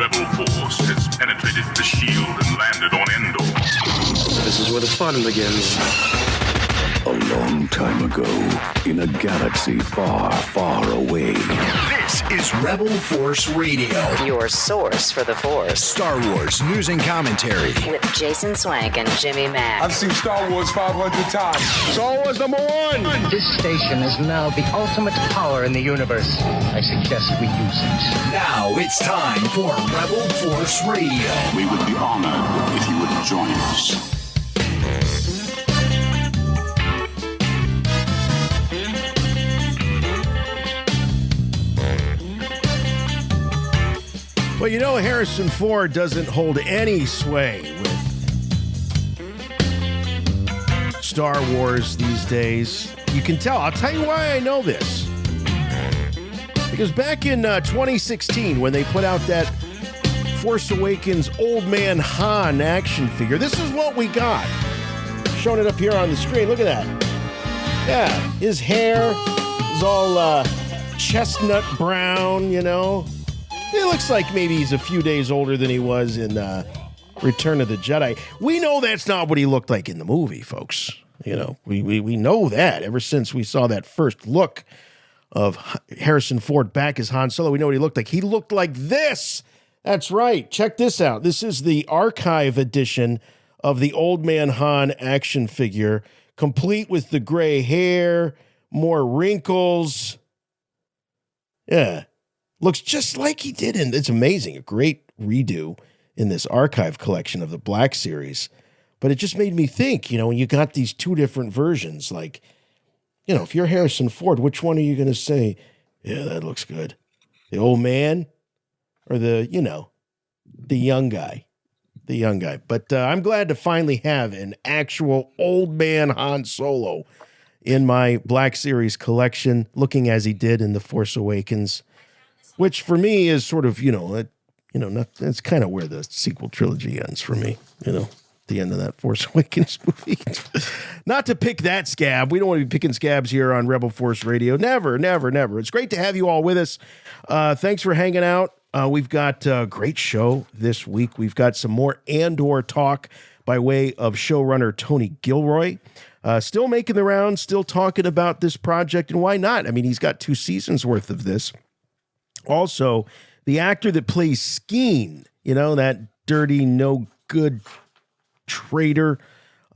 rebel force has penetrated the shield and landed on Endor. This is where the fun begins. A long time ago, in a galaxy far, far away. This is Rebel Force Radio. Your source for the Force. Star Wars news and commentary. With Jason Swank and Jimmy Mack. I've seen Star Wars 500 times. Star Wars #1. This station is now the ultimate power in the universe. I suggest we use it. Now it's time for Rebel Force Radio. We would be honored if you would join us. Well, you know, Harrison Ford doesn't hold any sway with Star Wars these days. You can tell. I'll tell you why I know this. Because back in 2016, when they put out that Force Awakens Old Man Han action figure, this is what we got. Showing it up here on the screen. Look at that. Yeah, his hair is all chestnut brown, you know. It looks like maybe he's a few days older than he was in Return of the Jedi. We know that's not what he looked like in the movie, folks. You know, we know that ever since we saw that first look of Harrison Ford back as Han Solo. We know what he looked like. He looked like this. That's right. Check this out. This is the archive edition of the Old Man Han action figure, complete with the gray hair, more wrinkles. Yeah. Looks just like he did, and it's amazing. A great redo in this archive collection of the Black Series. But it just made me think, you know, when you got these two different versions, like, you know, if you're Harrison Ford, which one are you going to say, yeah, that looks good? The old man or the, you know, the young guy? The young guy. But I'm glad to finally have an actual old man Han Solo in my Black Series collection, looking as he did in The Force Awakens. Which for me is sort of, that's kind of where the sequel trilogy ends for me, you know, the end of that Force Awakens movie. Not to pick that scab. We don't want to be picking scabs here on Rebel Force Radio. Never, never, never. It's great to have you all with us. Thanks for hanging out. We've got a great show this week. We've got some more Andor talk by way of showrunner Tony Gilroy. Still making the rounds, still talking about this project, and why not? I mean, he's got 2 seasons worth of this. Also, the actor that plays Skeen, you know, that dirty, no good traitor,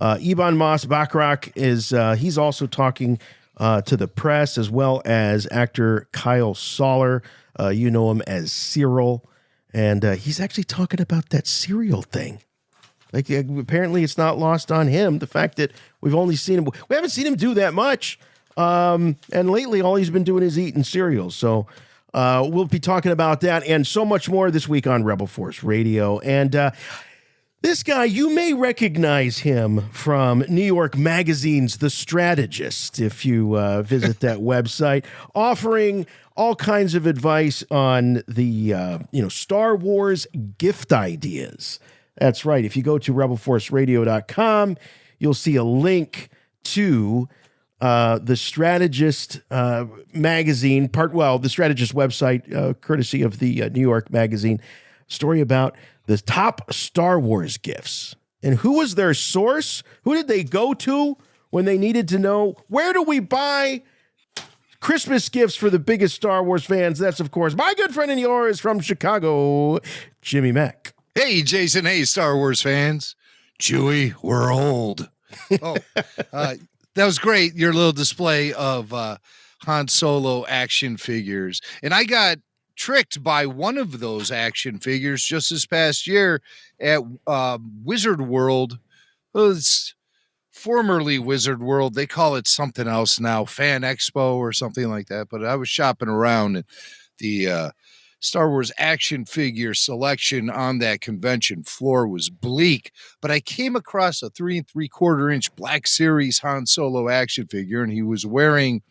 Ebon Moss-Bachrach he's also talking to the press, as well as actor Kyle Soller. You know him as Syril, and he's actually talking about that cereal thing. Like, apparently it's not lost on him, the fact that we haven't seen him do that much. And lately all he's been doing is eating cereal. So we'll be talking about that and so much more this week on Rebel Force Radio. And this guy, you may recognize him from New York Magazine's The Strategist, if you visit that website, offering all kinds of advice on the Star Wars gift ideas. That's right. If you go to rebelforceradio.com, you'll see a link to the Strategist magazine, the Strategist website, courtesy of the New York Magazine, story about the top Star Wars gifts. And who was their source? Who did they go to when they needed to know, where do we buy Christmas gifts for the biggest Star Wars fans? That's, of course, my good friend and yours from Chicago, Jimmy Mack. Hey, Jason. Hey, Star Wars fans. Chewie, we're old. That was great, your little display of Han Solo action figures. And I got tricked by one of those action figures just this past year at Wizard World. Well, it's formerly Wizard World. They call it something else now, Fan Expo or something like that. But I was shopping around, and the Star Wars action figure selection on that convention floor was bleak, but I came across a 3 3/4 inch Black Series Han Solo action figure, and he was wearing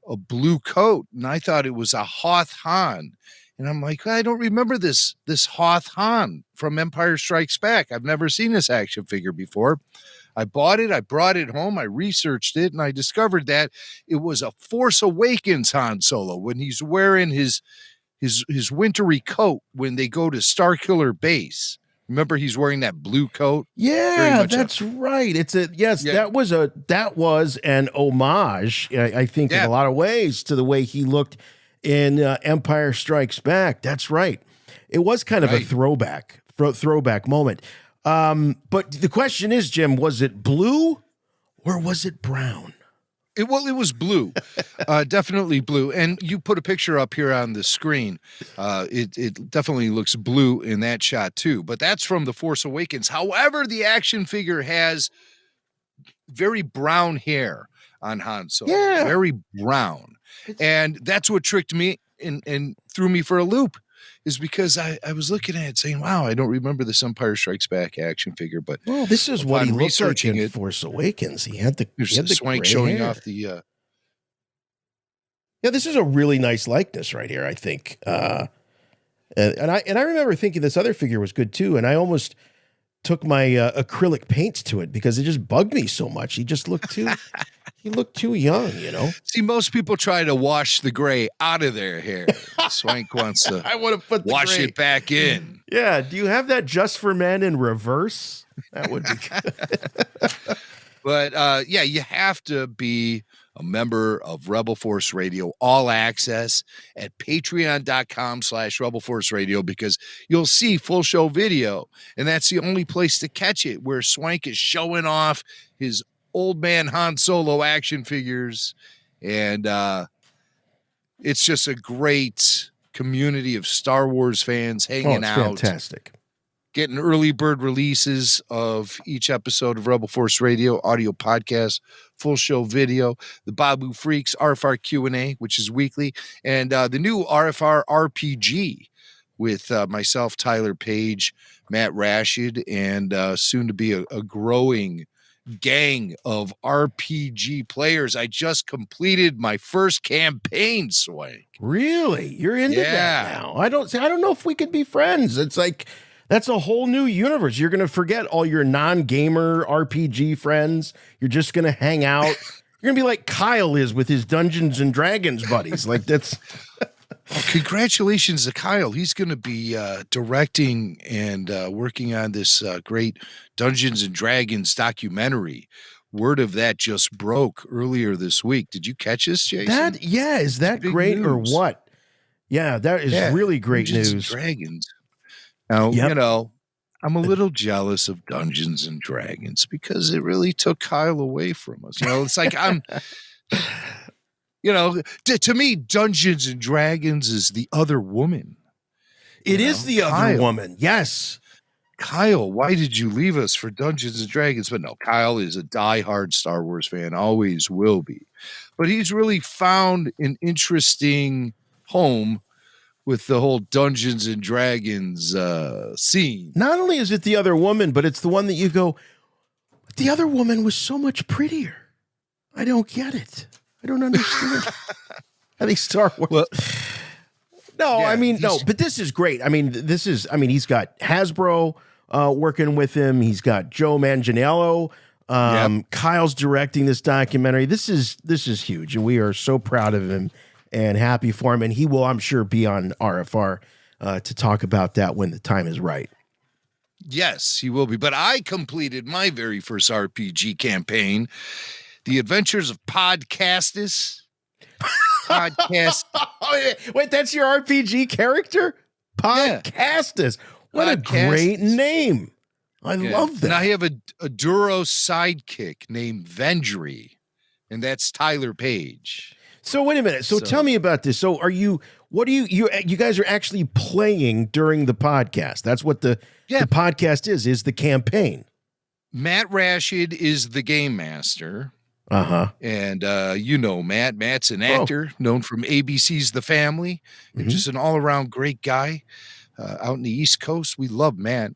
a blue coat, and I thought it was a Hoth Han. And I'm like, I don't remember this Hoth Han from Empire Strikes Back. I've never seen this action figure before. I bought it, I brought it home, I researched it, and I discovered that it was a Force Awakens Han Solo when he's wearing his his wintry coat when they go to Starkiller Base. Remember, he's wearing that blue coat. Yeah, that's right. That was an homage, I think, in a lot of ways to the way he looked in Empire Strikes Back. That's right. It was kind of a throwback moment. But the question is, Jim, was it blue or was it brown? It was blue, definitely blue. And you put a picture up here on the screen. It definitely looks blue in that shot too. But that's from The Force Awakens. However, the action figure has very brown hair on Han Solo. Yeah. Very brown. And that's what tricked me and threw me for a loop. Is because I was looking at it saying, wow, I don't remember this Empire Strikes Back action figure. But this is what he looked like in Force Awakens. He had the Swank showing hair. off the. Yeah, this is a really nice likeness right here, I think. And I remember thinking this other figure was good too, and I almost took my acrylic paints to it because it just bugged me so much. He just looked too. He looked too young, you know. See, most people try to wash the gray out of their hair. Swank wants to I want to put the wash gray. it back in. Yeah. Do you have that just for men in reverse? That would be good. But you have to be a member of Rebel Force Radio All Access at patreon.com/Rebel Force Radio because you'll see full show video. And that's the only place to catch it, where Swank is showing off his old man Han Solo action figures. And it's just a great community of Star Wars fans hanging out. Fantastic. Getting early bird releases of each episode of Rebel Force Radio Audio Podcast, full show video, the Babu Freaks RFR Q&A, which is weekly, and the new RFR RPG with myself, Tyler Page, Matt Rashid, and soon to be a growing gang of RPG players. I just completed my first campaign, Swank. Really? You're into that now? I don't know if we could be friends. It's like that's a whole new universe. You're going to forget all your non-gamer RPG friends. You're just going to hang out. You're going to be like Kyle is with his Dungeons and Dragons buddies. Like that's Well, congratulations to Kyle. He's going to be directing and working on this great Dungeons and Dragons documentary. Word of that just broke earlier this week. Did you catch this, Jason? Is that great news. Or what? Yeah, that is really great Dungeons news. And Dragons. Now, you know, I'm a little jealous of Dungeons and Dragons because it really took Kyle away from us. You know, it's like you know, to me, Dungeons and Dragons is the other woman. It is the other woman. Yes. Kyle, why did you leave us for Dungeons and Dragons? But no, Kyle is a diehard Star Wars fan, always will be. But he's really found an interesting home with the whole Dungeons and Dragons scene. Not only is it the other woman, but it's the one that you go, the other woman was so much prettier. I don't get it. I don't understand. I think Star Wars. Well, but this is great. He's got Hasbro working with him. He's got Joe Manganiello. Kyle's directing this documentary. This is huge, and we are so proud of him and happy for him. And he will, I'm sure, be on RFR to talk about that when the time is right. Yes, he will be. But I completed my very first RPG campaign, The Adventures of Podcastus. Podcast. Wait, that's your RPG character? Podcastus. What a great name. I love that. And I have a Duro sidekick named Vendry, and that's Tyler Page. So wait a minute. So tell me about this. So you guys are actually playing during the podcast. That's what the podcast is the campaign. Matt Rashid is the game master. And Matt. Matt's an actor known from ABC's The Family. Mm-hmm. Just an all-around great guy out in the East Coast. We love Matt.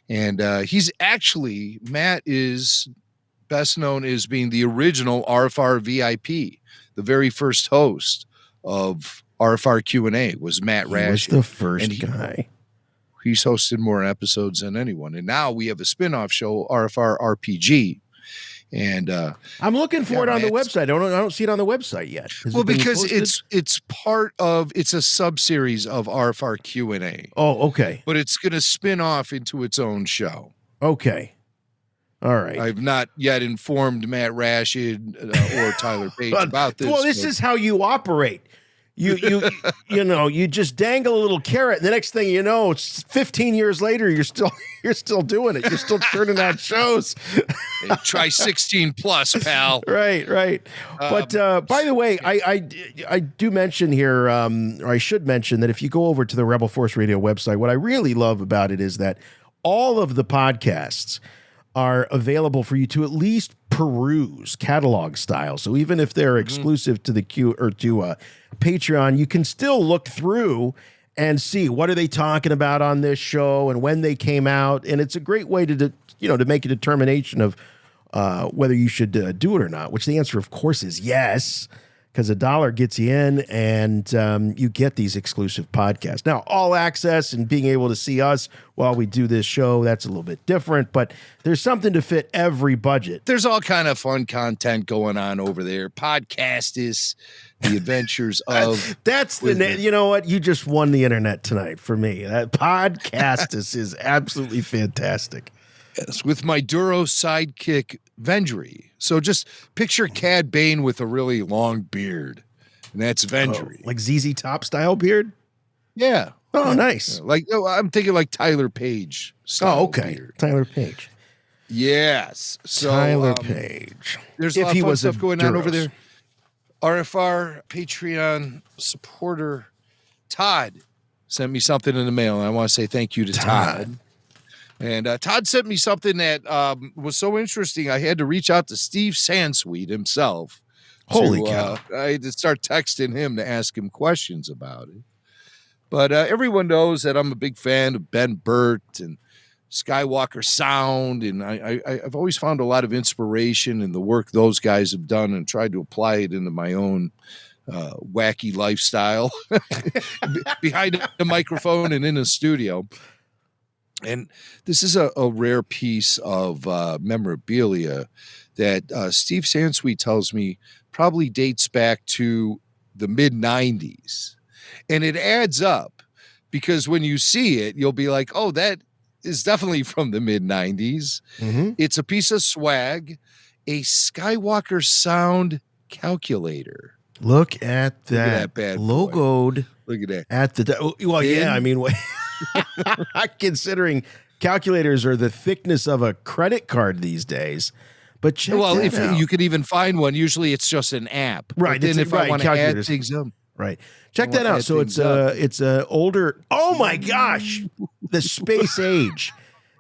And Matt is best known as being the original RFR VIP. The very first host of RFR Q&A was Matt Rashid. He was the first guy. He's hosted more episodes than anyone. And now we have a spin-off show, RFR RPG. And I'm looking for it on the website. I don't see it on the website yet. Well, because it's part of it's a sub-series of RFR Q&A. Oh, okay. But it's going to spin off into its own show. Okay. All right. I've not yet informed Matt Rashid or Tyler Page about this. Well, this is how you operate. You just dangle a little carrot, and the next thing you know, it's 15 years later, you're still doing it. You're still churning out shows. Try 16 plus, pal. Right. But by the way, I do mention here, or I should mention that if you go over to the Rebel Force Radio website, what I really love about it is that all of the podcasts are available for you to at least peruse catalog style. So even if they're exclusive to the Patreon, you can still look through and see what are they talking about on this show and when they came out. And it's a great way to make a determination of whether you should do it or not, which the answer, of course, is yes, because $1 gets you in and you get these exclusive podcasts. Now, all access and being able to see us while we do this show, that's a little bit different, but there's something to fit every budget. There's all kind of fun content going on over there. Podcast is the adventures of... That's the name. You know what? You just won the internet tonight for me. That podcast is absolutely fantastic. Yes, with my Duro sidekick, Vendry. So just picture Cad Bane with a really long beard, and that's Vendry. Like ZZ Top style beard? Yeah. Oh, nice. I'm thinking like Tyler Page style. Oh, okay. Beard. Tyler Page. Yes. So, Tyler Page. There's a lot of fun stuff going on over there. RFR Patreon supporter Todd sent me something in the mail, and I want to say thank you to Todd. And Todd sent me something that was so interesting, I had to reach out to Steve Sansweet himself. Holy cow. I had to start texting him to ask him questions about it. But everyone knows that I'm a big fan of Ben Burt and Skywalker Sound, and I've always found a lot of inspiration in the work those guys have done and tried to apply it into my own wacky lifestyle behind the microphone and in a studio. And this is a rare piece of memorabilia that Steve Sansweet tells me probably dates back to the mid-'90s. And it adds up because when you see it, you'll be like, oh, that is definitely from the mid-'90s. Mm-hmm. It's a piece of swag, a Skywalker Sound calculator. Look at that bad logoed. Look at that. At the well, yeah, I mean, considering calculators are the thickness of a credit card these days. But check well, if out. you could even find one, usually it's just an app. Right. But then if I want to add things up. Right. Check that out. So it's a older. Oh my gosh, the space age.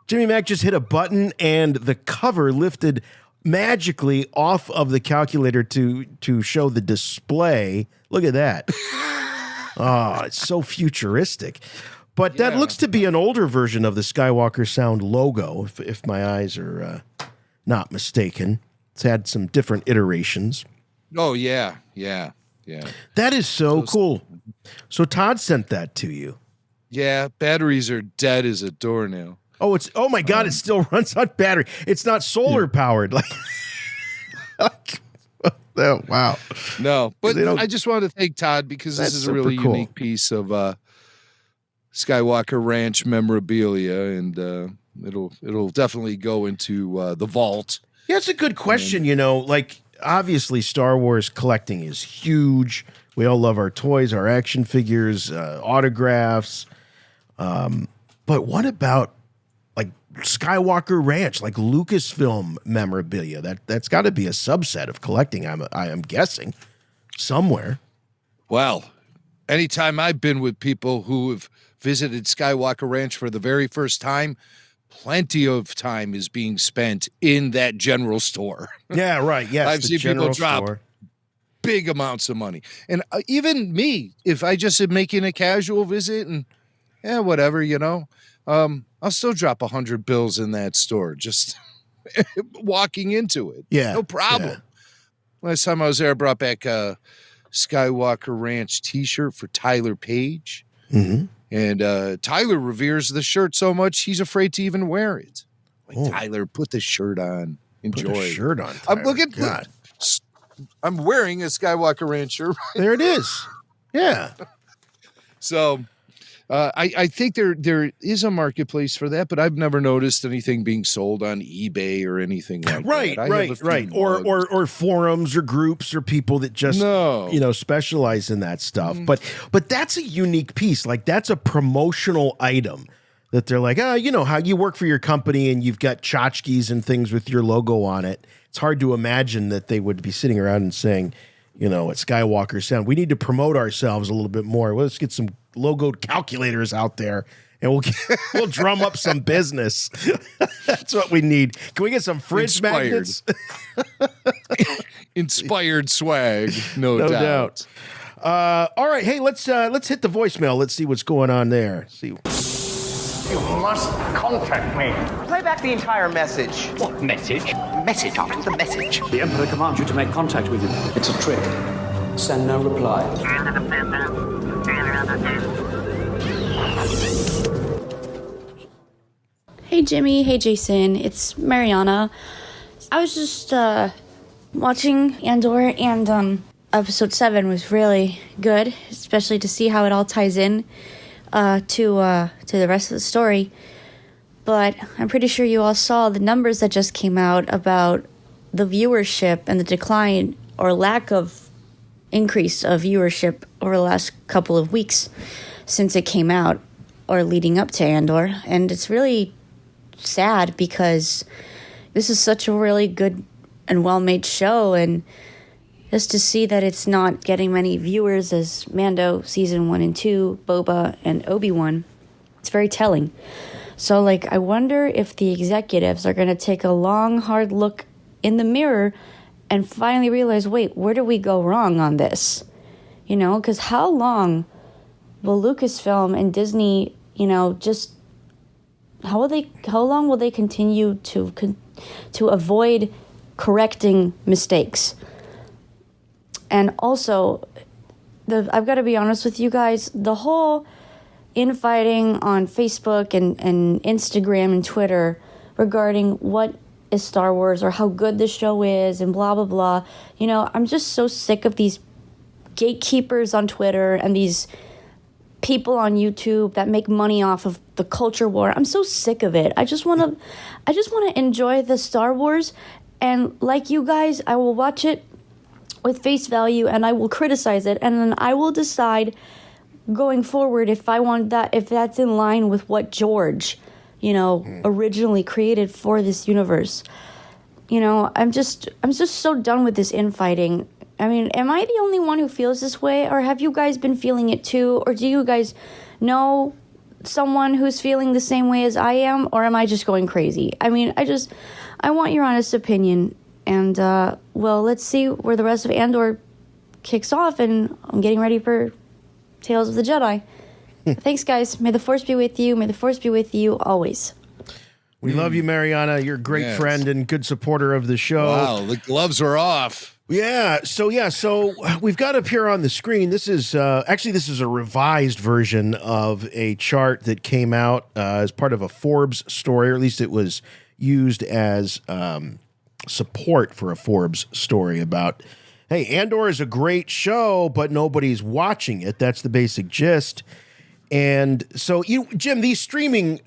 Jimmy Mack just hit a button and the cover lifted magically off of the calculator to show the display. Look at that. Oh, it's so futuristic. But that looks to be an older version of the Skywalker Sound logo, if my eyes are not mistaken. It's had some different iterations. Oh, yeah. That is so cool. So Todd sent that to you. Yeah, batteries are dead as a doornail. Oh my God, it still runs on battery. It's not solar powered. Oh, wow. No, but I just wanted to thank Todd because this is a really unique piece of Skywalker Ranch memorabilia, and it'll definitely go into the vault. Yeah, it's a good question. Obviously Star Wars collecting is huge. We all love our toys, our action figures, autographs. But what about like Skywalker Ranch, like Lucasfilm memorabilia? That's got to be a subset of collecting. I am guessing somewhere. Well, anytime I've been with people who have visited Skywalker Ranch for the very first time, plenty of time is being spent in that general store. Yeah, right. Yes, I've seen people drop big amounts of money. And even me, if I just am making a casual visit and whatever, I'll still drop 100 bills in that store just walking into it. Yeah. No problem. Yeah. Last time I was there, I brought back a Skywalker Ranch t-shirt for Tyler Page. Mm-hmm. And Tyler reveres the shirt so much, he's afraid to even wear it. Tyler, put the shirt on. Enjoy. Put a shirt on. I'm looking. God. I'm wearing a Skywalker Rancher. There it is. Yeah. So I think there is a marketplace for that, but I've never noticed anything being sold on eBay or anything like that. Right. Or forums or groups or people that just specialize in that stuff. But that's a unique piece. Like that's a promotional item that they're like, how you work for your company and you've got tchotchkes and things with your logo on it. It's hard to imagine that they would be sitting around and saying, at Skywalker Sound, we need to promote ourselves a little bit more. Well, let's get some logoed calculators out there and we'll drum up some business. That's what we need. Can we get some fridge magnets? Inspired swag, no doubt. All right, hey, let's hit the voicemail. Let's see what's going on there. See. You must contact me. Play back the entire message. What message? Message after the message. The Emperor commands you to make contact with him. It's a trick. Send no reply. Hey Jimmy, hey Jason, it's Mariana. I was just watching Andor, and episode 7 was really good, especially to see how it all ties in to the rest of the story. But I'm pretty sure you all saw the numbers that just came out about the viewership and the decline or lack of increase of viewership over the last couple of weeks since it came out or leading up to Andor. And it's really sad because this is such a really good and well-made show, and just to see that it's not getting many viewers as Mando season 1 and 2, Boba, and Obi-Wan, it's very telling. So, I wonder if the executives are going to take a long, hard look in the mirror and finally realize, wait, where did we go wrong on this? Because how long will Lucasfilm and Disney, how long will they continue to avoid correcting mistakes? And also, I've got to be honest with you guys, the whole infighting on Facebook and Instagram and Twitter regarding what is Star Wars or how good the show is and blah, blah, blah. I'm just so sick of these gatekeepers on Twitter and these people on YouTube that make money off of the culture war. I'm so sick of it. I just want to enjoy the Star Wars, and like you guys, I will watch it with face value and I will criticize it, and then I will decide going forward if that's in line with what George, originally created for this universe. I'm just so done with this infighting. I mean, am I the only one who feels this way, or have you guys been feeling it too? Or do you guys know someone who's feeling the same way as I am, or am I just going crazy? I mean, I want your honest opinion. And, let's see where the rest of Andor kicks off, and I'm getting ready for Tales of the Jedi. Thanks, guys. May the Force be with you. May the Force be with you always. We love you, Mariana. You're a great friend and good supporter of the show. Wow, the gloves are off. Yeah. So we've got up here on the screen. This is a revised version of a chart that came out as part of a Forbes story, or at least it was used as support for a Forbes story about, hey, Andor is a great show, but nobody's watching it. That's the basic gist. And so, Jim, these streaming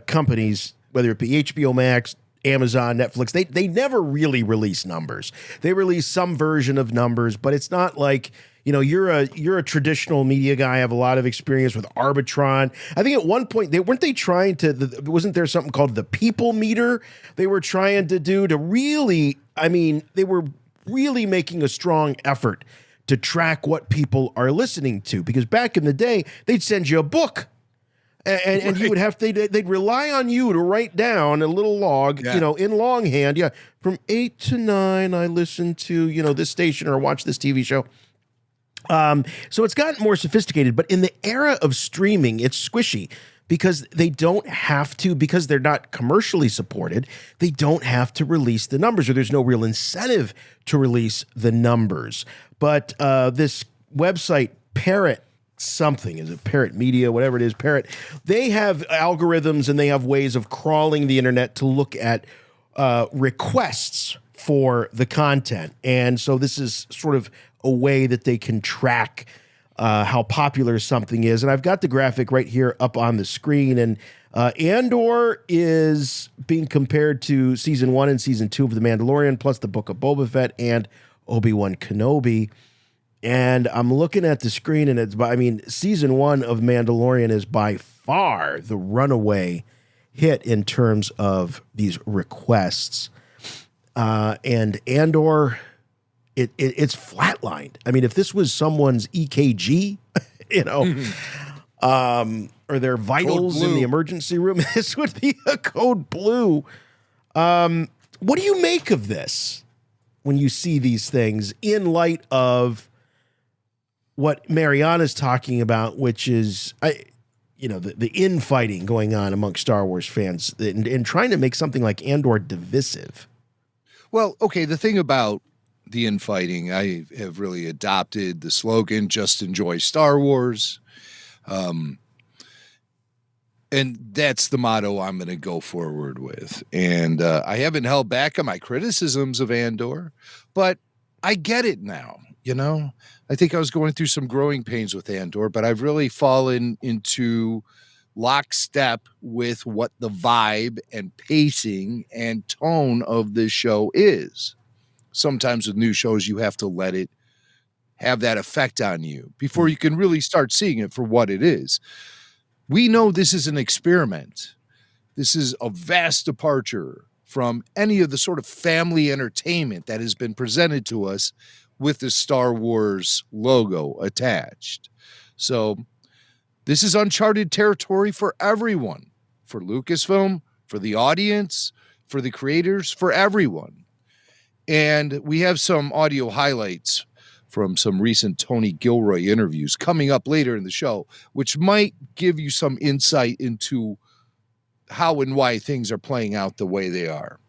companies, whether it be HBO Max, Amazon, Netflix, they never really release numbers. They release some version of numbers, but it's not like, you're a traditional media guy. I have a lot of experience with Arbitron. I think at one point wasn't there something called the people meter they were trying to do to really, they were really making a strong effort to track what people are listening to, because back in the day they'd send you a book and you would have they'd rely on you to write down a little log, in longhand. Yeah, from 8 to 9 I listen to this station or watch this TV show. So it's gotten more sophisticated, but in the era of streaming, it's squishy because they don't have to, because they're not commercially supported, they don't have to release the numbers, or there's no real incentive to release the numbers. But this website, Parrot something, is it Parrot Media, whatever it is, Parrot, they have algorithms and they have ways of crawling the internet to look at requests for the content. And so this is sort of a way that they can track how popular something is. And I've got the graphic right here up on the screen. And Andor is being compared to season 1 and season 2 of The Mandalorian, plus the Book of Boba Fett and Obi-Wan Kenobi. And I'm looking at the screen, and season 1 of Mandalorian is by far the runaway hit in terms of these requests. And Andor, it's flatlined. I mean, if this was someone's EKG, or their vitals in the emergency room, this would be a code blue. What do you make of this when you see these things in light of what Mariana's talking about, which is, the infighting going on among Star Wars fans and trying to make something like Andor divisive? Well, okay, the thing about the infighting, I have really adopted the slogan, just enjoy Star Wars. And that's the motto I'm going to go forward with. And I haven't held back on my criticisms of Andor, but I get it now. I think I was going through some growing pains with Andor, but I've really fallen into lockstep with what the vibe and pacing and tone of this show is. Sometimes with new shows, you have to let it have that effect on you before you can really start seeing it for what it is. We know this is an experiment. This is a vast departure from any of the sort of family entertainment that has been presented to us with the Star Wars logo attached. So this is uncharted territory for everyone, for Lucasfilm, for the audience, for the creators, for everyone. And we have some audio highlights from some recent Tony Gilroy interviews coming up later in the show, which might give you some insight into how and why things are playing out the way they are.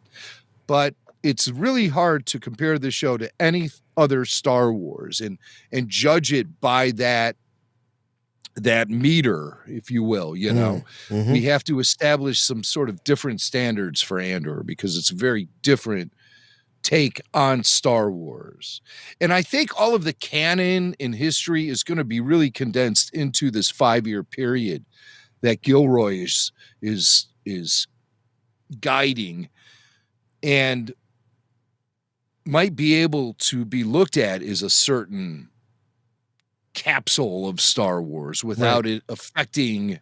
But it's really hard to compare this show to any other Star Wars and judge it by that meter, if you will. Mm-hmm. We have to establish some sort of different standards for Andor because it's a very different take on Star Wars. And I think all of the canon in history is going to be really condensed into this 5-year period that Gilroy is guiding and might be able to be looked at as a certain capsule of Star Wars without it affecting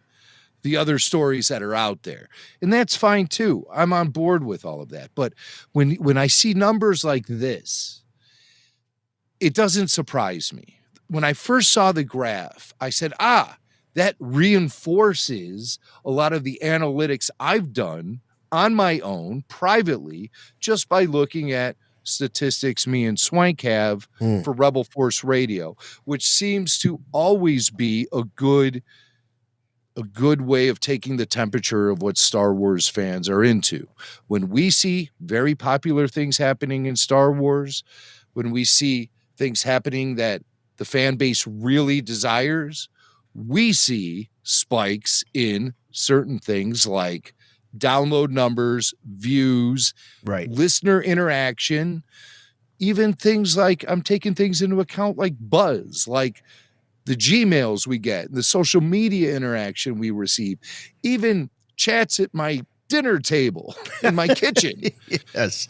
the other stories that are out there. And that's fine too. I'm on board with all of that. But when I see numbers like this, it doesn't surprise me. When I first saw the graph, I said, that reinforces a lot of the analytics I've done on my own privately, just by looking at statistics me and Swank have for Rebel Force Radio, which seems to always be a good way of taking the temperature of what Star Wars fans are into. When we see very popular things happening in Star Wars, when we see things happening that the fan base really desires, we see spikes in certain things like download numbers, views, listener interaction, even things like, I'm taking things into account like buzz, like the Gmails we get, the social media interaction we receive, even chats at my dinner table in my kitchen. Yes.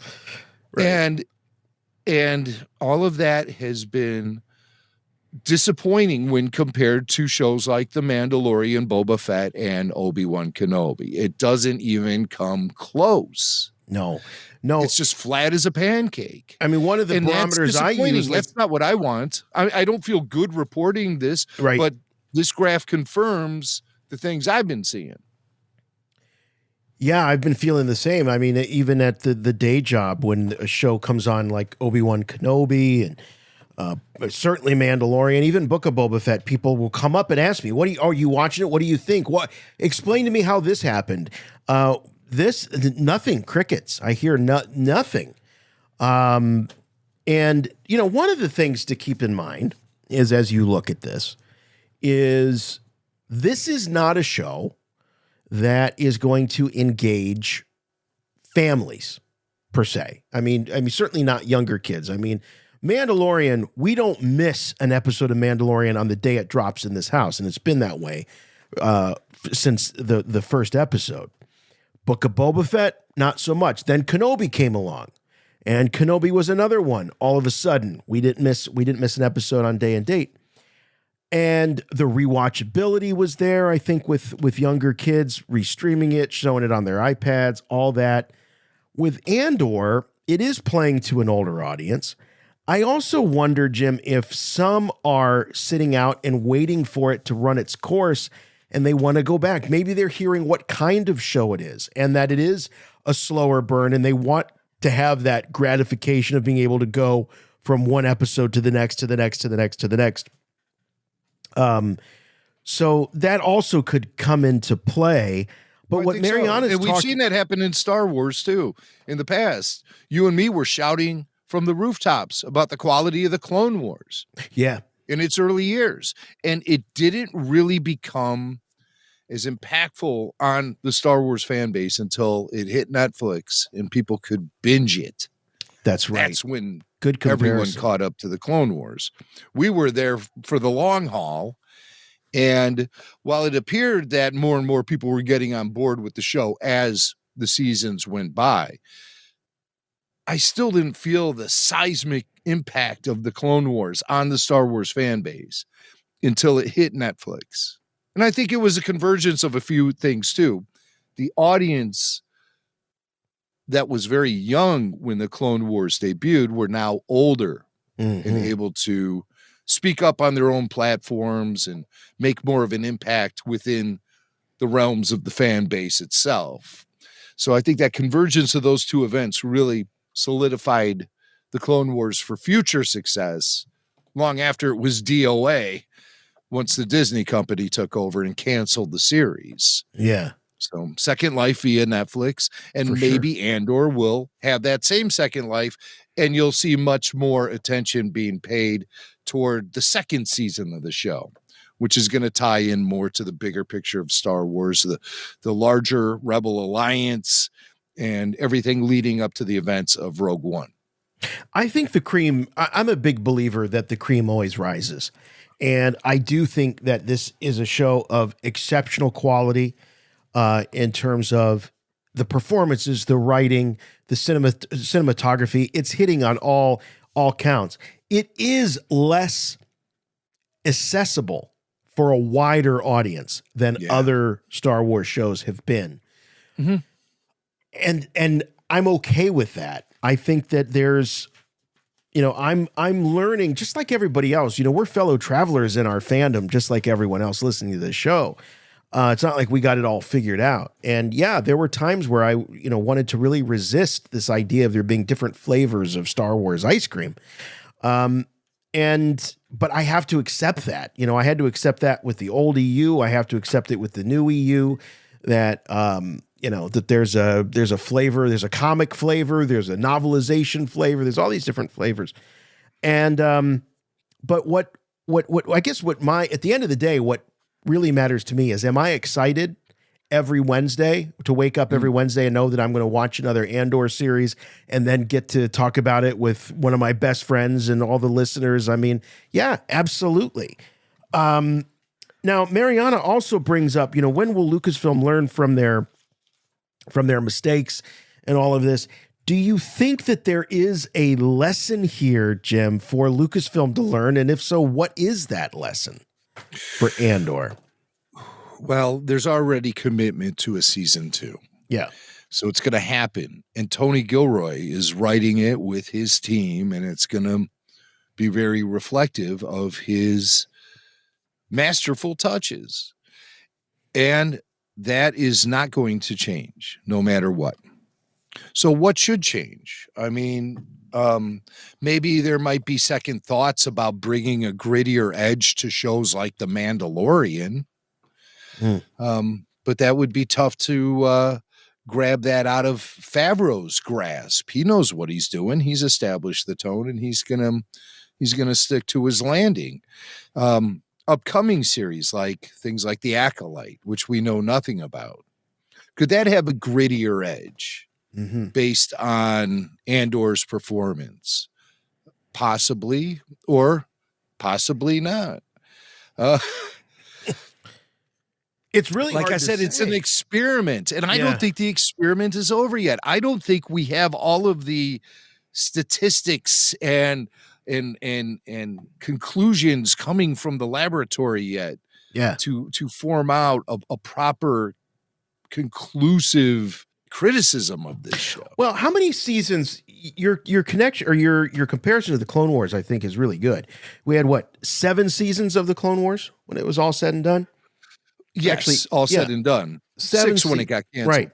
Right. And all of that has been disappointing when compared to shows like The Mandalorian, Boba Fett, and Obi-Wan Kenobi. It doesn't even come close. No. It's just flat as a pancake. I mean, one of the barometers I use... That's not what I want. I don't feel good reporting this, but this graph confirms the things I've been seeing. Yeah, I've been feeling the same. I mean, even at the day job, when a show comes on like Obi-Wan Kenobi and certainly Mandalorian, even Book of Boba Fett, people will come up and ask me, are you watching it? What do you think? Explain to me how this happened. Nothing, crickets. I hear nothing. And, one of the things to keep in mind is, as you look at this is not a show that is going to engage families. per se. I mean, certainly not younger kids. I mean, Mandalorian, we don't miss an episode of Mandalorian on the day it drops in this house, and it's been that way since the first episode. Book of Boba Fett, not so much. Then Kenobi came along, and Kenobi was another one. All of a sudden, we didn't miss an episode on day and date. And the rewatchability was there, I think, with younger kids, restreaming it, showing it on their iPads, all that. With Andor, it is playing to an older audience. I also wonder, Jim, if some are sitting out and waiting for it to run its course and they want to go back. Maybe they're hearing what kind of show it is and that it is a slower burn, and they want to have that gratification of being able to go from one episode to the next, to the next, to the next, to the next. So that also could come into play. But what Mariana's we've seen that happen in Star Wars too. In the past, you and me were shouting from the rooftops about the quality of the Clone Wars. Yeah. In its early years. And it didn't really become as impactful on the Star Wars fan base until it hit Netflix and people could binge it. That's right. That's when Good everyone caught up to the Clone Wars. We were there for the long haul. And while it appeared that more and more people were getting on board with the show as the seasons went by, I still didn't feel the seismic impact of the Clone Wars on the Star Wars fan base until it hit Netflix. And I think it was a convergence of a few things too. The audience that was very young when the Clone Wars debuted were now older and able to speak up on their own platforms and make more of an impact within the realms of the fan base itself. So I think that convergence of those two events really solidified the Clone Wars for future success long after it was DOA, once the Disney company took over and canceled the series. Yeah. So second life via Netflix, and maybe Andor will have that same second life, and you'll see much more attention being paid toward the second season of the show, which is going to tie in more to the bigger picture of Star Wars, the larger Rebel Alliance, and everything leading up to the events of Rogue One. I think the cream, I'm a big believer that the cream always rises. And I do think that this is a show of exceptional quality in terms of the performances, the writing, the cinematography. It's hitting on all counts. It is less accessible for a wider audience than other Star Wars shows have been. Mm-hmm. And I'm okay with that. I think that there's, I'm learning just like everybody else. We're fellow travelers in our fandom, just like everyone else listening to this show. It's not like we got it all figured out. And yeah, there were times where I, wanted to really resist this idea of there being different flavors of Star Wars ice cream. But I have to accept that. I had to accept that with the old EU. I have to accept it with the new EU, that that there's a flavor, there's a comic flavor, there's a novelization flavor, there's all these different flavors. And but what I guess at the end of the day, what really matters to me is, am I excited every Wednesday to wake up every Wednesday and know that I'm going to watch another Andor series and then get to talk about it with one of my best friends and all the listeners? I mean, yeah, absolutely. Now, Mariana also brings up, when will Lucasfilm learn from their mistakes and all of this? Do you think that there is a lesson here, Jim, for Lucasfilm to learn? And if so, what is that lesson for Andor? Well, there's already commitment to a season 2. Yeah. So it's going to happen. And Tony Gilroy is writing it with his team, and it's going to be very reflective of his masterful touches. And that is not going to change no matter what. So what should change? I mean, maybe there might be second thoughts about bringing a grittier edge to shows like The Mandalorian. But that would be tough to grab that out of Favreau's grasp. He knows what he's doing. He's established the tone, and he's gonna stick to his landing. Upcoming series like things like The Acolyte, which we know nothing about, could that have a grittier edge? based on Andor's performance. Possibly, or possibly not. It's really like hard I said, to it's say. an experiment, and I Yeah. don't think the experiment is over yet. I don't think we have all of the statistics and conclusions coming from the laboratory yet. Yeah. To form out a proper conclusive criticism of this show. Well, how many seasons? Your connection or your comparison to the Clone Wars, I think, is really good. We had what, 7 seasons of the Clone Wars when it was all said and done. Yes, Actually, all said yeah. and done. 7 6 when it got canceled. Right.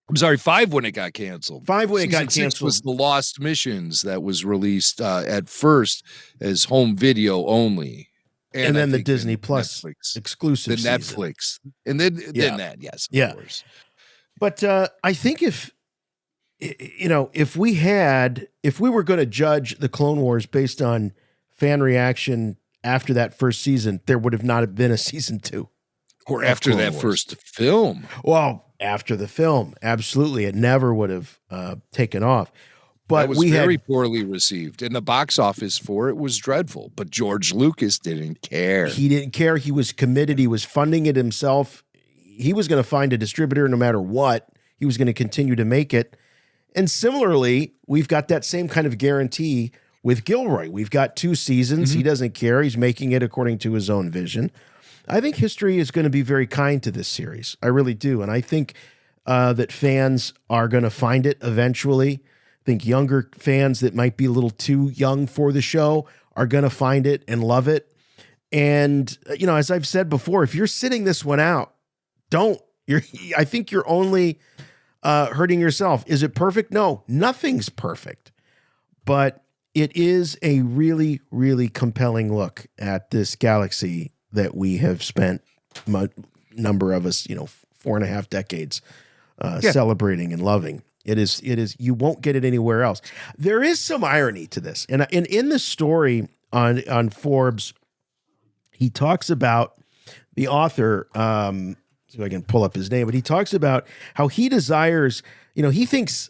I'm sorry, 5 when it got canceled. 5 when it got Season 6 canceled. was the Lost Missions that was released at first as home video only. And I then the think Disney in Plus Netflix, exclusive the season. Netflix. And then that, yes, of Yeah. course. But I think if we were going to judge the Clone Wars based on fan reaction after that first season, there would have not been a season 2. Or after that first film. Well, after the film, absolutely, it never would have taken off. But That was very poorly received, and the box office for it was dreadful. But George Lucas didn't care. He didn't care. He was committed. He was funding it himself. He was going to find a distributor no matter what. He was going to continue to make it. And similarly, we've got that same kind of guarantee with Gilroy. We've got 2 seasons. He doesn't care. He's making it according to his own vision. I think history is going to be very kind to this series. I really do. And I think that fans are going to find it eventually. I think younger fans that might be a little too young for the show are going to find it and love it. And, as I've said before, if you're sitting this one out, I think you're only hurting yourself. Is it perfect? No, nothing's perfect. But it is a really, really compelling look at this galaxy that we have spent number of us, 4.5 decades celebrating and loving. It is, you won't get it anywhere else. There is some irony to this. And in the story on Forbes, he talks about the author, so I can pull up his name, but he talks about how he desires, he thinks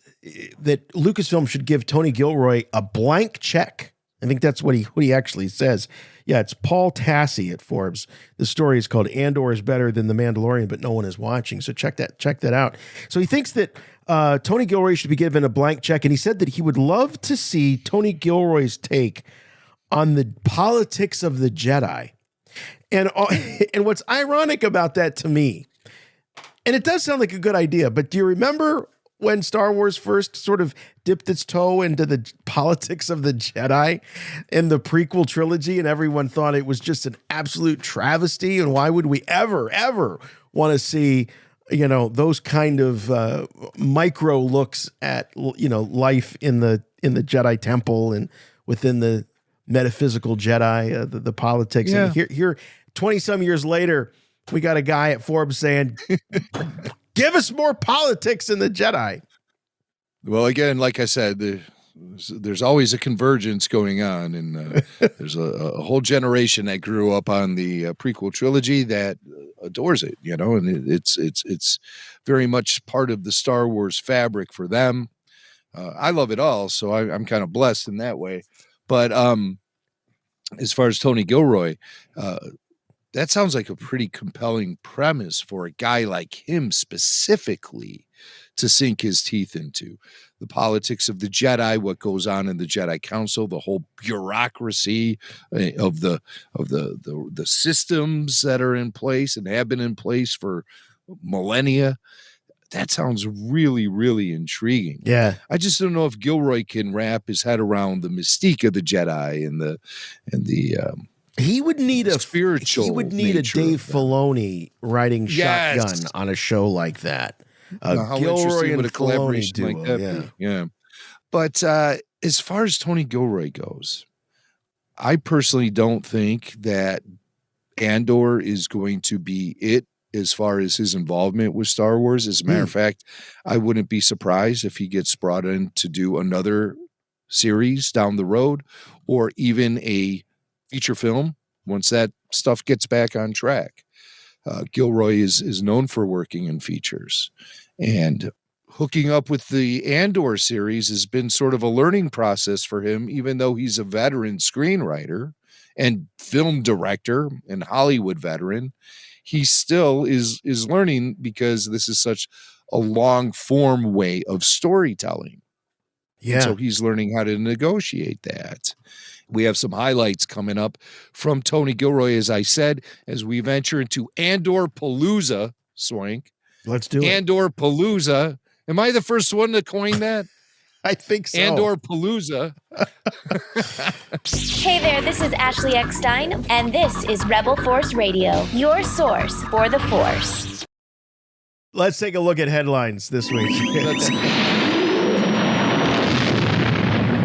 that Lucasfilm should give Tony Gilroy a blank check. I think that's what he actually says. Yeah, it's Paul Tassi at Forbes. The story is called "Andor is Better Than the Mandalorian, but No One Is Watching." So check that out. So he thinks that Tony Gilroy should be given a blank check, and he said that he would love to see Tony Gilroy's take on the politics of the Jedi. And what's ironic about that to me, and it does sound like a good idea, but do you remember when Star Wars first sort of dipped its toe into the politics of the Jedi in the prequel trilogy, and everyone thought it was just an absolute travesty, and why would we ever want to see, those kind of micro looks at, life in the Jedi Temple and within the metaphysical Jedi, the politics. Yeah. And here 20 some years later, we got a guy at Forbes saying, give us more politics in the Jedi. Well, again, like I said, there's always a convergence going on, and there's a whole generation that grew up on the prequel trilogy that adores it, and it's very much part of the Star Wars fabric for them. I love it all, so I'm kind of blessed in that way. But as far as Tony Gilroy, that sounds like a pretty compelling premise for a guy like him specifically to sink his teeth into. The politics of the Jedi, what goes on in the Jedi Council, the whole bureaucracy of the systems that are in place and have been in place for millennia. That sounds really, really intriguing. Yeah. I just don't know if Gilroy can wrap his head around the mystique of the Jedi and the he would need a spiritual. He would need a Dave Filoni writing shotgun on a show like that. How Gilroy and would a Filoni collaboration duo, like that be? Yeah. But as far as Tony Gilroy goes, I personally don't think that Andor is going to be it as far as his involvement with Star Wars. As a matter of fact, I wouldn't be surprised if he gets brought in to do another series down the road, or even a feature film once that stuff gets back on track. Gilroy is known for working in features, and hooking up with the Andor series has been sort of a learning process for him, even though he's a veteran screenwriter and film director and Hollywood veteran. He still is learning because this is such a long form way of storytelling. Yeah. And so he's learning how to negotiate that. We have some highlights coming up from Tony Gilroy, as I said, as we venture into ANDOR-PALOOZA, Swank. Let's do it. ANDOR-PALOOZA. Am I the first one to coin that? I think so. ANDOR-PALOOZA. Hey there, this is Ashley Eckstein, and this is Rebel Force Radio, your source for the Force. Let's take a look at headlines this week.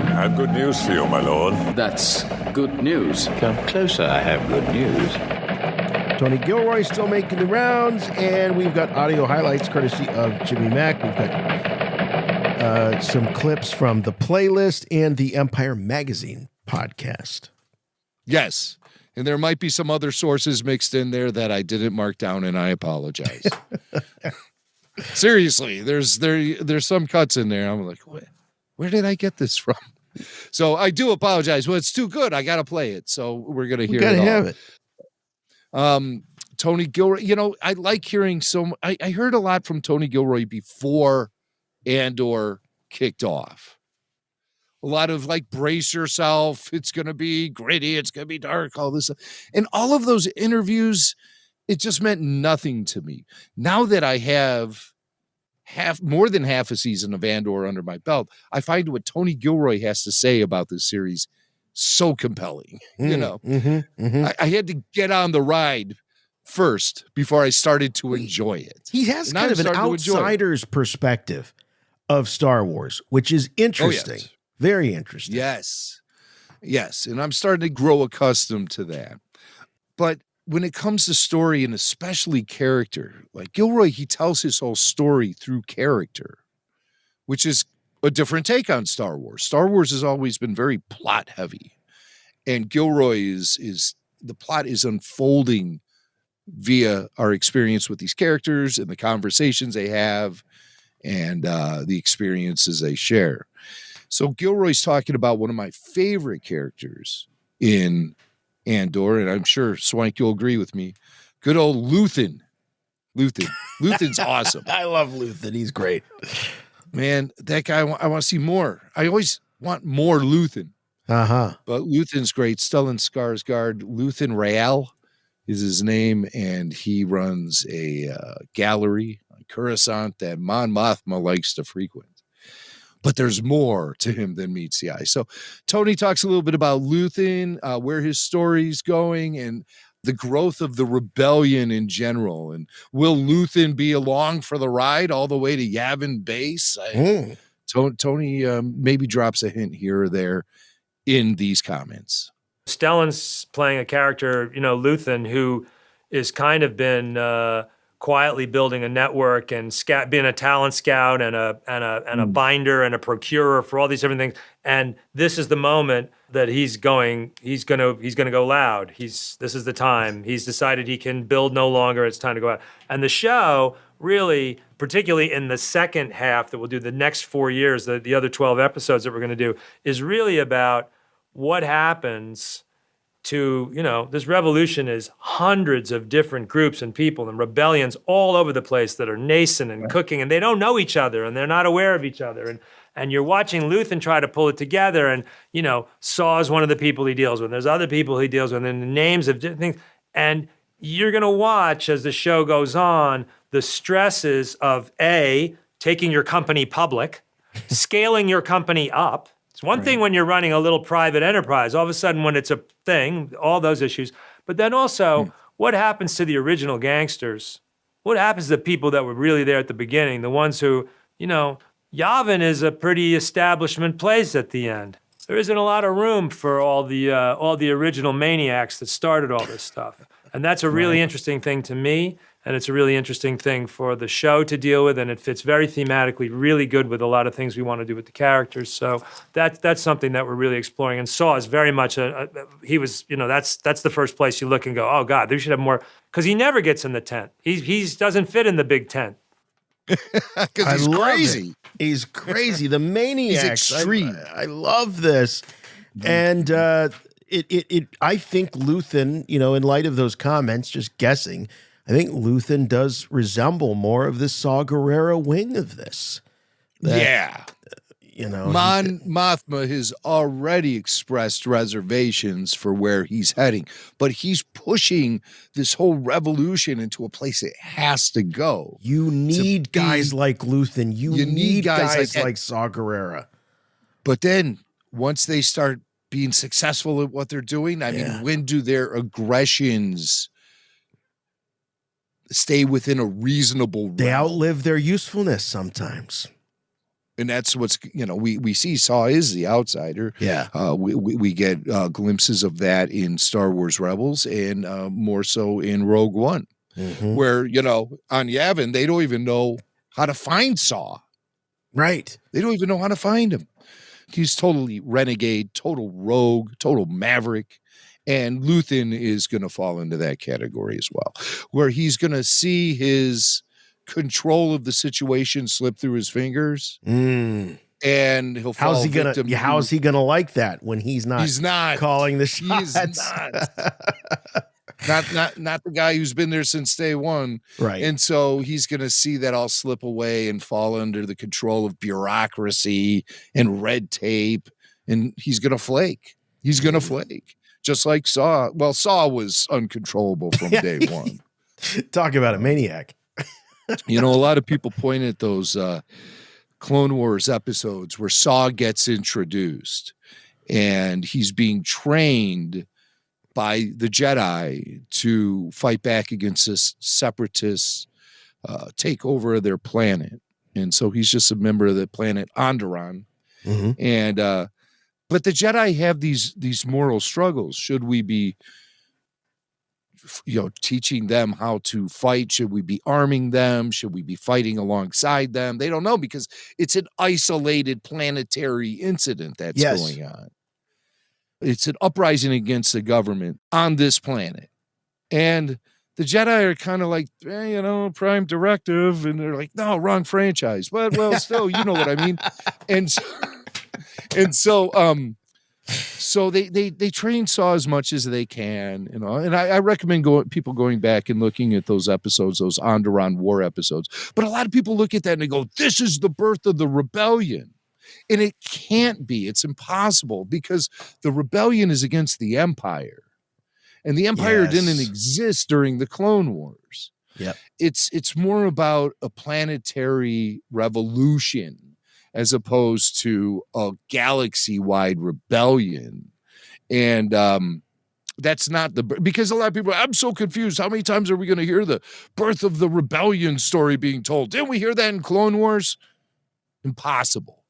I have good news for you, my lord. That's good news. Come closer, I have good news. Tony Gilroy still making the rounds, and we've got audio highlights courtesy of Jimmy Mack. We've got some clips from the playlist and the Empire Magazine podcast. Yes. And there might be some other sources mixed in there that I didn't mark down, and I apologize. Seriously, there's some cuts in there. I'm like, where did I get this from? So I do apologize. Well, it's too good. I got to play it. So we're going to hear it. Gotta have it. Tony Gilroy, I like hearing I heard a lot from Tony Gilroy before Andor kicked off. A lot of like, brace yourself. It's going to be gritty. It's going to be dark, all this stuff. And all of those interviews, it just meant nothing to me. Now that I have more than half a season of Andor under my belt, I find what Tony Gilroy has to say about this series so compelling. I had to get on the ride first before I started to enjoy it. He has kind of an outsider's perspective of Star Wars, which is interesting. Oh, yes. Very interesting. Yes. And I'm starting to grow accustomed to that. But when it comes to story, and especially character, like Gilroy, he tells his whole story through character, which is a different take on Star Wars. Star Wars has always been very plot heavy, and Gilroy is the plot is unfolding via our experience with these characters and the conversations they have and the experiences they share. So Gilroy's talking about one of my favorite characters in Andor, and I'm sure Swank, you'll agree with me. Good old Luthen. Luthen's awesome. I love Luthen. He's great. Man, that guy, I want to see more. I always want more Luthen. Uh-huh. But Luthen's great. Stellan Skarsgård. Luthen Rael is his name, and he runs a gallery on Coruscant that Mon Mothma likes to frequent. But there's more to him than meets the eye. So Tony talks a little bit about Luthen, where his story's going, and the growth of the rebellion in general. And will Luthen be along for the ride all the way to Yavin Base? Tony maybe drops a hint here or there in these comments. Stellan's playing a character, Luthen, who is kind of been quietly building a network and being a talent scout and a binder and a procurer for all these different things. And this is the moment that he's gonna go loud. This is the time. He's decided he can build no longer. It's time to go out. And the show really, particularly in the second half that we'll do the next 4 years, the other 12 episodes that we're going to do, is really about what happens to, this revolution is hundreds of different groups and people and rebellions all over the place that are nascent and cooking, and they don't know each other and they're not aware of each other. And you're watching Luthen try to pull it together, and, Saw is one of the people he deals with. There's other people he deals with, and the names of different things. And you're going to watch as the show goes on the stresses of taking your company public, scaling your company up. It's one thing when you're running a little private enterprise. All of a sudden, when it's a thing, all those issues. But then also, what happens to the original gangsters? What happens to the people that were really there at the beginning? The ones who, Yavin is a pretty establishment place at the end. There isn't a lot of room for all the original maniacs that started all this stuff. And that's a really interesting thing to me. And it's a really interesting thing for the show to deal with, and it fits very thematically, really good with a lot of things we want to do with the characters. So that's something that we're really exploring. And Saw is very much that's the first place you look and go, oh God, they should have more, because he never gets in the tent. He doesn't fit in the big tent. Because he's crazy. He's crazy. The maniac. He's extreme. I love this. And I think Luthen, in light of those comments, just guessing, I think Luthen does resemble more of the Saw Gerrera wing of this. Mon Mothma has already expressed reservations for where he's heading, but he's pushing this whole revolution into a place it has to go. You need guys like Luthen. You need guys like Saw Gerrera. But then once they start being successful at what they're doing, I mean, when do their aggressions stay within a reasonable realm? They outlive their usefulness sometimes. And that's what's, we see Saw is the outsider. Yeah. We get glimpses of that in Star Wars Rebels and more so in Rogue One, where, on Yavin, they don't even know how to find Saw. Right. They don't even know how to find him. He's totally renegade, total rogue, total maverick. And Luthen is going to fall into that category as well, where he's going to see his control of the situation slip through his fingers, and he'll fall victim. How's he gonna like that when he's not calling the shots? He's not the guy who's been there since day one, right? And so he's gonna see that all slip away and fall under the control of bureaucracy and red tape, and he's gonna flake. He's gonna flake, just like Saw. Well, Saw was uncontrollable from day one. Talk about a maniac. A lot of people point at those Clone Wars episodes where Saw gets introduced and he's being trained by the Jedi to fight back against this separatist takeover of their planet. And so he's just a member of the planet Onderon. And but the Jedi have these moral struggles. Should we be teaching them how to fight? Should we be arming them? Should we be fighting alongside them? They don't know, because it's an isolated planetary incident that's going on. It's an uprising against the government on this planet. And the Jedi are kind of like, Prime Directive. And they're like, no, wrong franchise. But, well, still, you know what I mean? So they train Saw as much as they can, and I recommend people going back and looking at those episodes, those Onderon War episodes. But a lot of people look at that and they go, this is the birth of the rebellion. And it can't be. It's impossible, because the rebellion is against the Empire. And the Empire didn't exist during the Clone Wars. Yep. It's more about a planetary revolution as opposed to a galaxy-wide rebellion. And that's not because a lot of people, I'm so confused. How many times are we going to hear the birth of the rebellion story being told? Didn't we hear that in Clone Wars? Impossible,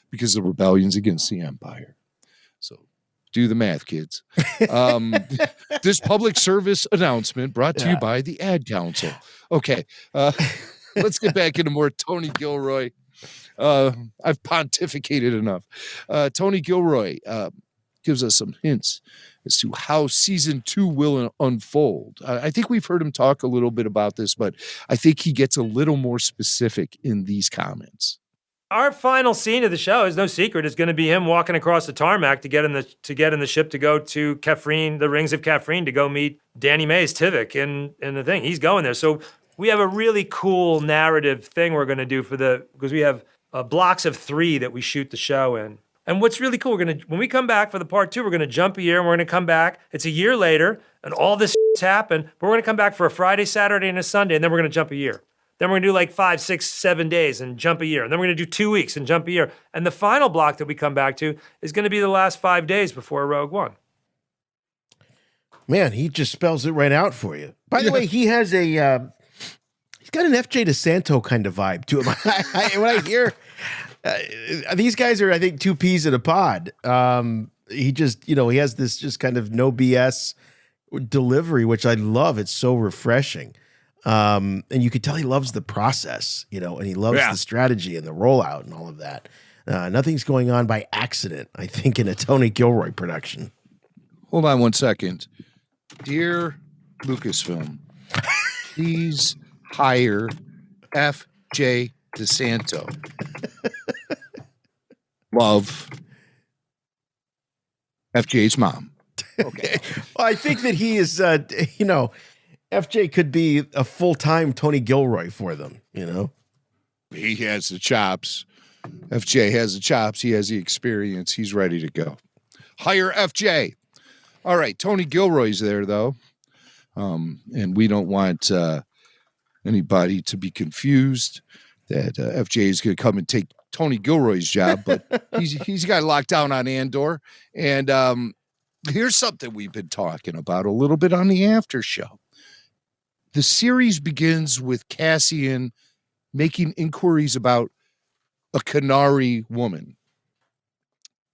because the rebellion's against the Empire. So do the math, kids. This public service announcement brought to you by the Ad Council. Okay, let's get back into more Tony Gilroy. I've pontificated enough. Tony Gilroy gives us some hints as to how season 2 will unfold. I think we've heard him talk a little bit about this, but I think he gets a little more specific in these comments. Our final scene of the show is no secret. It's going to be him walking across the tarmac to get in the ship to go to Kafrene, the Rings of Kafrene, to go meet Danny Mays Tivik in the thing. He's going there. So we have a really cool narrative thing we're going to do because we have blocks of 3 that we shoot the show in. And what's really cool, when we come back for the part 2, we're going to jump a year and we're going to come back. It's a year later and all this happened, but we're going to come back for a Friday, Saturday, and a Sunday, and then we're going to jump a year. Then we're going to do like 5, 6, 7 days and jump a year. And then we're going to do 2 weeks and jump a year. And the final block that we come back to is going to be the last 5 days before Rogue One. Man, he just spells it right out for you. By the way, he has he's got an FJ DeSanto kind of vibe to him. When I hear these guys are, I think, 2 peas in a pod. He just, he has this just kind of no BS delivery, which I love. It's so refreshing. And you could tell he loves the process, and he loves the strategy and the rollout and all of that. Nothing's going on by accident, I think, in a Tony Gilroy production. Hold on one second. Dear Lucasfilm, please hire FJ FJ DeSanto. Love FJ's mom. Okay. Well, I think that he is, FJ could be a full-time Tony Gilroy for them, He has the chops. FJ has the chops. He has the experience. He's ready to go. Hire FJ. All right. Tony Gilroy's there, though. And we don't want anybody to be confused that FJ is going to come and take Tony Gilroy's job, but he's got locked down on Andor. And here's something we've been talking about a little bit on the after show. The series begins with Cassian making inquiries about a Canary woman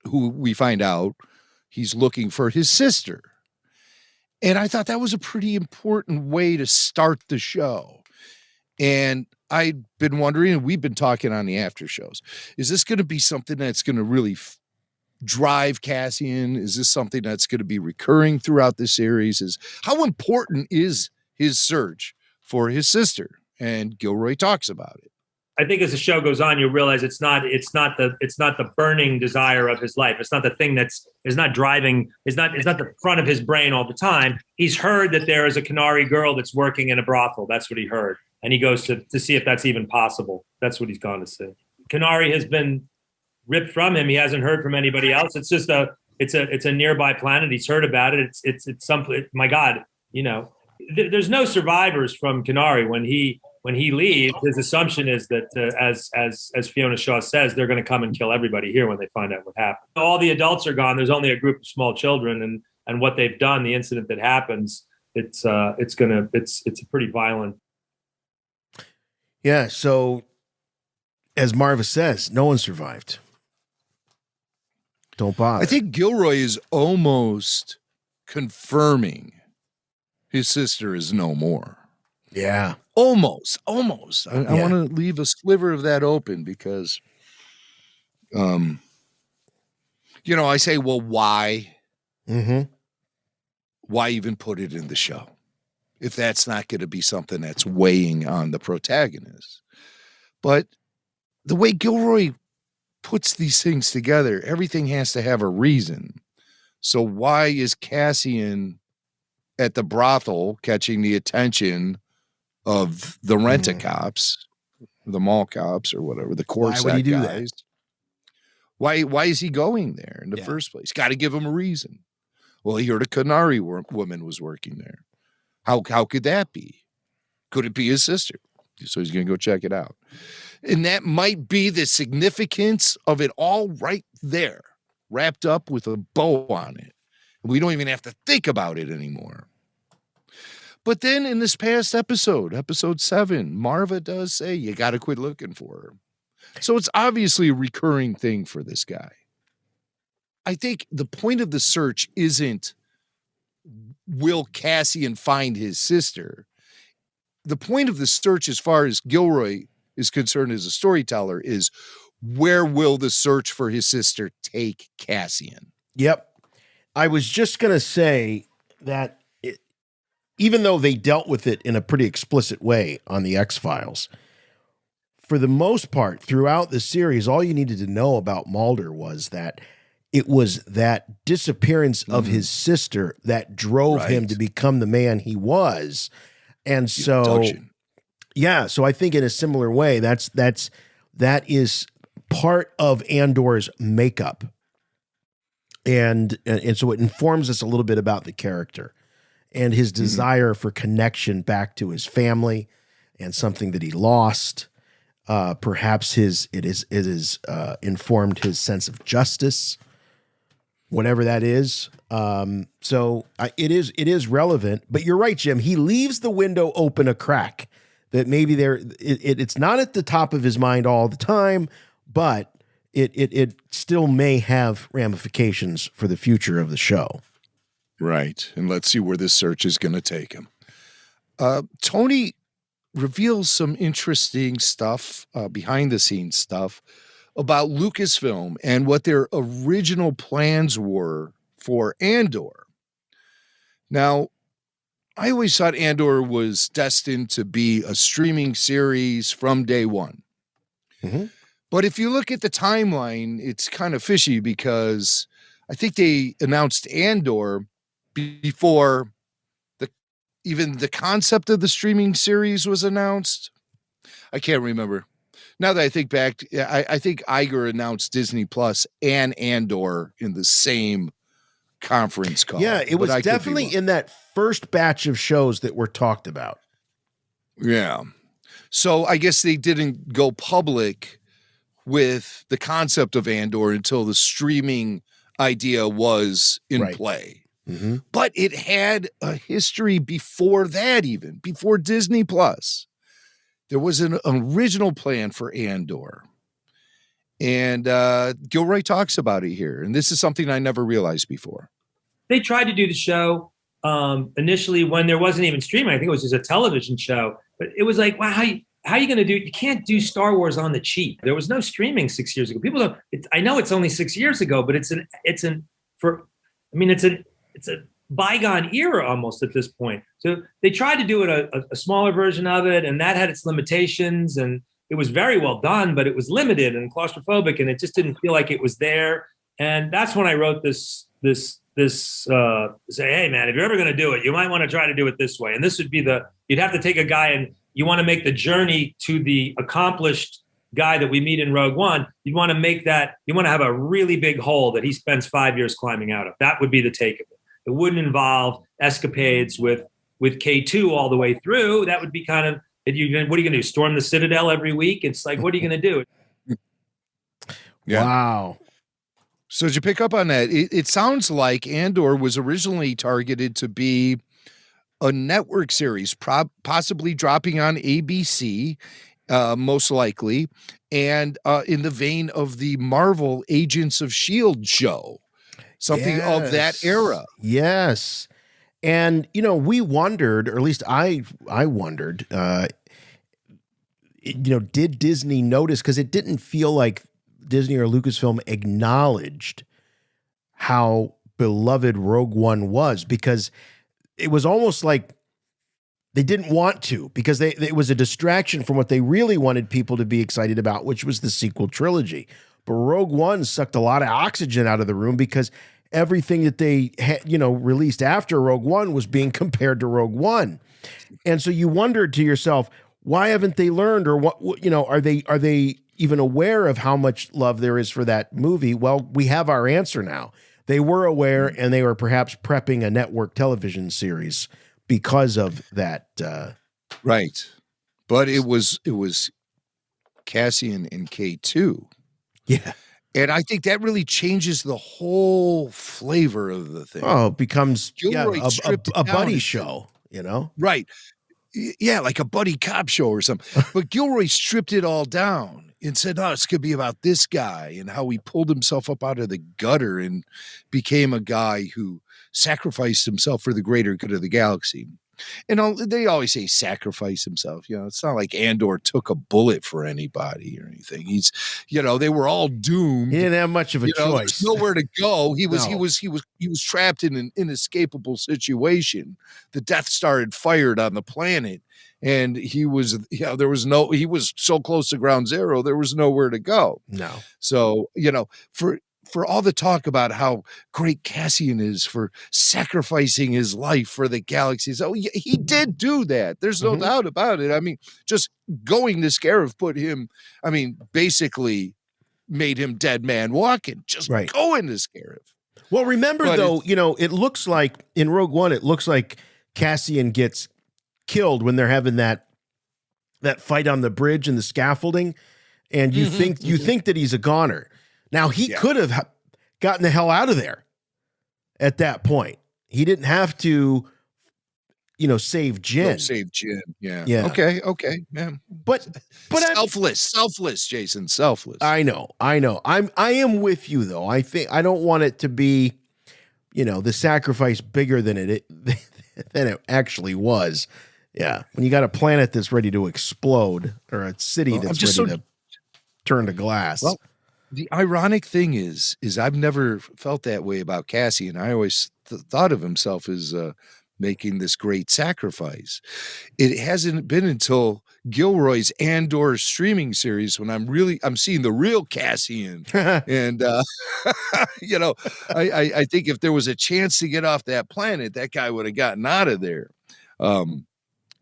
who we find out he's looking for his sister. And I thought that was a pretty important way to start the show. And I'd been wondering, and we've been talking on the after shows, is this going to be something that's going to really drive Cassian? Is this something that's going to be recurring throughout the series? How important is his search for his sister? And Gilroy talks about it. I think as the show goes on, you'll realize it's not the burning desire of his life. It's not the thing is not the front of his brain all the time. He's heard that there is a Canary girl that's working in a brothel. That's what he heard. And he goes to see if that's even possible. That's what he's gone to see. Canary has been ripped from him. He hasn't heard from anybody else. It's just it's a nearby planet. He's heard about it. It's something. My God, there's no survivors from Canary when he leaves. His assumption is that as Fiona Shaw says, they're going to come and kill everybody here when they find out what happened. All the adults are gone. There's only a group of small children, and what they've done, the incident that happens, it's a pretty violent. Yeah. So, as Marva says, no one survived. Don't bother. I think Gilroy is almost confirming his sister is no more. Yeah. Almost. I want to leave a sliver of that open because, I say, well, why? Mm-hmm. Why even put it in the show if that's not going to be something that's weighing on the protagonist? But the way Gilroy puts these things together, everything has to have a reason. So why is Cassian at the brothel catching the attention of the rent-a-cops, the mall cops or whatever, the Corsac Why would he do guys? That? Why is he going there in the first place? Got to give him a reason. Well, he heard a Canary woman was working there. How could that be? Could it be his sister? So he's going to go check it out. And that might be the significance of it all right there, wrapped up with a bow on it. We don't even have to think about it anymore. But then in this past episode 7, Marva does say, you got to quit looking for her. So it's obviously a recurring thing for this guy. I think the point of the search isn't, will Cassian find his sister? The point of the search, as far as Gilroy is concerned as a storyteller, is where will the search for his sister take Cassian? Yep. I was just going to say that even though they dealt with it in a pretty explicit way on the X-Files, for the most part, throughout the series, all you needed to know about Mulder was that it was that disappearance of his sister that drove him to become the man he was. And so, so I think in a similar way, that is part of Andor's makeup. And so it informs us a little bit about the character and his desire for connection back to his family and something that he lost. Perhaps it is informed his sense of justice, whatever that is. So it is relevant. But you're right, Jim. He leaves the window open a crack that maybe it's not at the top of his mind all the time, but it still may have ramifications for the future of the show. Right. And let's see where this search is going to take him. Tony reveals some interesting stuff, behind the scenes stuff about Lucasfilm and what their original plans were for Andor. Now, I always thought Andor was destined to be a streaming series from day one. Mm-hmm. But if you look at the timeline, it's kind of fishy because I think they announced Andor before even the concept of the streaming series was announced. I can't remember. Now that I think back, I think Iger announced Disney Plus and Andor in the same conference call. Yeah, it was definitely in that first batch of shows that were talked about. Yeah. So I guess they didn't go public with the concept of Andor until the streaming idea was in play. Mm-hmm. But it had a history before that, even before Disney Plus. There was an original plan for Andor. And Gilroy talks about it here. And this is something I never realized before. They tried to do the show initially when there wasn't even streaming. I think it was just a television show. But it was like, wow, how are you going to do it? You can't do Star Wars on the cheap. There was no streaming 6 years ago. People don't. I know it's only 6 years ago, but it's a bygone era almost at this point. So they tried to do it a smaller version of it, and that had its limitations, and it was very well done, but it was limited and claustrophobic, and it just didn't feel like it was there. And that's when I wrote this say, hey man, if you're ever going to do it, you might want to try to do it this way. And this would be you'd have to take a guy and you want to make the journey to the accomplished guy that we meet in Rogue One. You want to have a really big hole that he spends 5 years climbing out of. That would be the take of it. It wouldn't involve escapades with K2 all the way through. That would be kind of, what are you going to do? Storm the Citadel every week? It's like, what are you going to do? Yeah. Wow. So did you pick up on that? It sounds like Andor was originally targeted to be a network series, possibly dropping on ABC, most likely, and in the vein of the Marvel Agents of S.H.I.E.L.D. show. Something of that era. Yes. And, we wondered, or at least I wondered, did Disney notice? Because it didn't feel like Disney or Lucasfilm acknowledged how beloved Rogue One was, because it was almost like they didn't want to, because it was a distraction from what they really wanted people to be excited about, which was the sequel trilogy. But Rogue One sucked a lot of oxygen out of the room because everything that they had, released after Rogue One was being compared to Rogue One. And so you wondered to yourself, why haven't they learned, or what, are they even aware of how much love there is for that movie? Well, we have our answer now. They were aware, and they were perhaps prepping a network television series because of that. Right. But it was Cassian and K2. Yeah. And I think that really changes the whole flavor of the thing. Oh, it becomes a buddy down. show, Right. Yeah, like a buddy cop show or something. But Gilroy stripped it all down and said, no, it's going to be about this guy and how he pulled himself up out of the gutter and became a guy who sacrificed himself for the greater good of the galaxy. And they always say sacrifice himself. It's not like Andor took a bullet for anybody or anything. They were all doomed. He didn't have much of a choice. There's nowhere to go. He was trapped in an inescapable situation. The Death Star had fired on the planet, and he was so close to ground zero, there was nowhere to go. No. So, for all the talk about how great Cassian is for sacrificing his life for the galaxy. So he did do that. There's no doubt about it. I mean, just going to Scarif basically made him dead man walking. Just going to Scarif. Well, remember, it looks like in Rogue One, it looks like Cassian gets killed when they're having that fight on the bridge and the scaffolding. And you think that he's a goner. Now, he could have gotten the hell out of there at that point. He didn't have to, save Jyn. Save Jyn, yeah. Okay, man. But selfless, Jason, selfless. I know. I am with you, though. I don't want it to be, the sacrifice bigger than it actually was. Yeah, when you got a planet that's ready to explode, or a city that's ready to turn to glass. Well, the ironic thing is I've never felt that way about Cassian. I always thought of himself as making this great sacrifice. It hasn't been until Gilroy's Andor streaming series when I'm seeing the real Cassian. And, I think if there was a chance to get off that planet, that guy would have gotten out of there.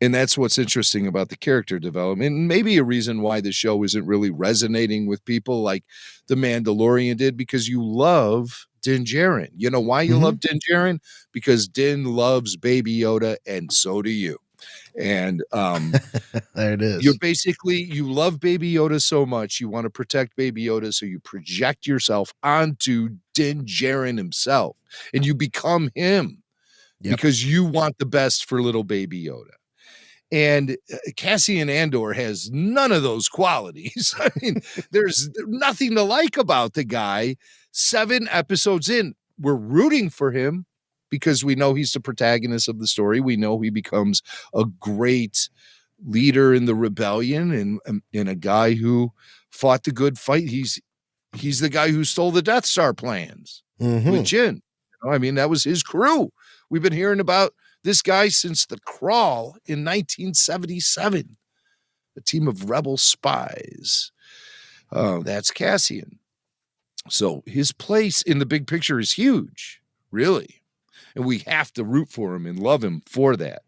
And that's what's interesting about the character development, and maybe a reason why the show isn't really resonating with people like The Mandalorian did, because you love Din Djarin. You know why you love Din Djarin? Because Din loves Baby Yoda, and so do you. And there it is. You love Baby Yoda so much, you want to protect Baby Yoda, so you project yourself onto Din Djarin himself, and you become him because you want the best for little Baby Yoda. And Cassian Andor has none of those qualities. I mean, there's nothing to like about the guy. 7 episodes in, we're rooting for him because we know he's the protagonist of the story. We know he becomes a great leader in the rebellion and a guy who fought the good fight. He's the guy who stole the Death Star plans with Jyn. I mean, that was his crew. We've been hearing about this guy since The Crawl in 1977, a team of rebel spies. That's Cassian. So his place in the big picture is huge, really. And we have to root for him and love him for that.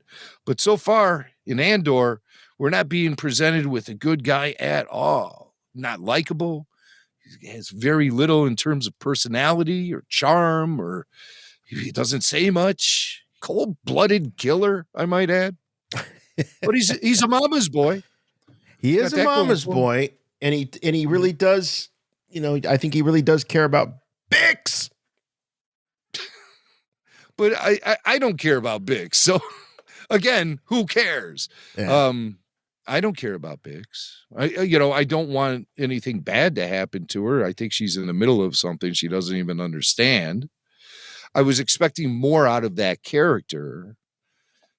But so far in Andor, we're not being presented with a good guy at all. Not likable. He has very little in terms of personality or charm, or he doesn't say much. Cold-blooded killer, I might add. But he's a mama's boy. He is a mama's boy, and he really does, I think he really does care about Bix. But I don't care about Bix. So again, who cares? Yeah. I don't care about Bix. I don't want anything bad to happen to her. I think she's in the middle of something she doesn't even understand. I was expecting more out of that character.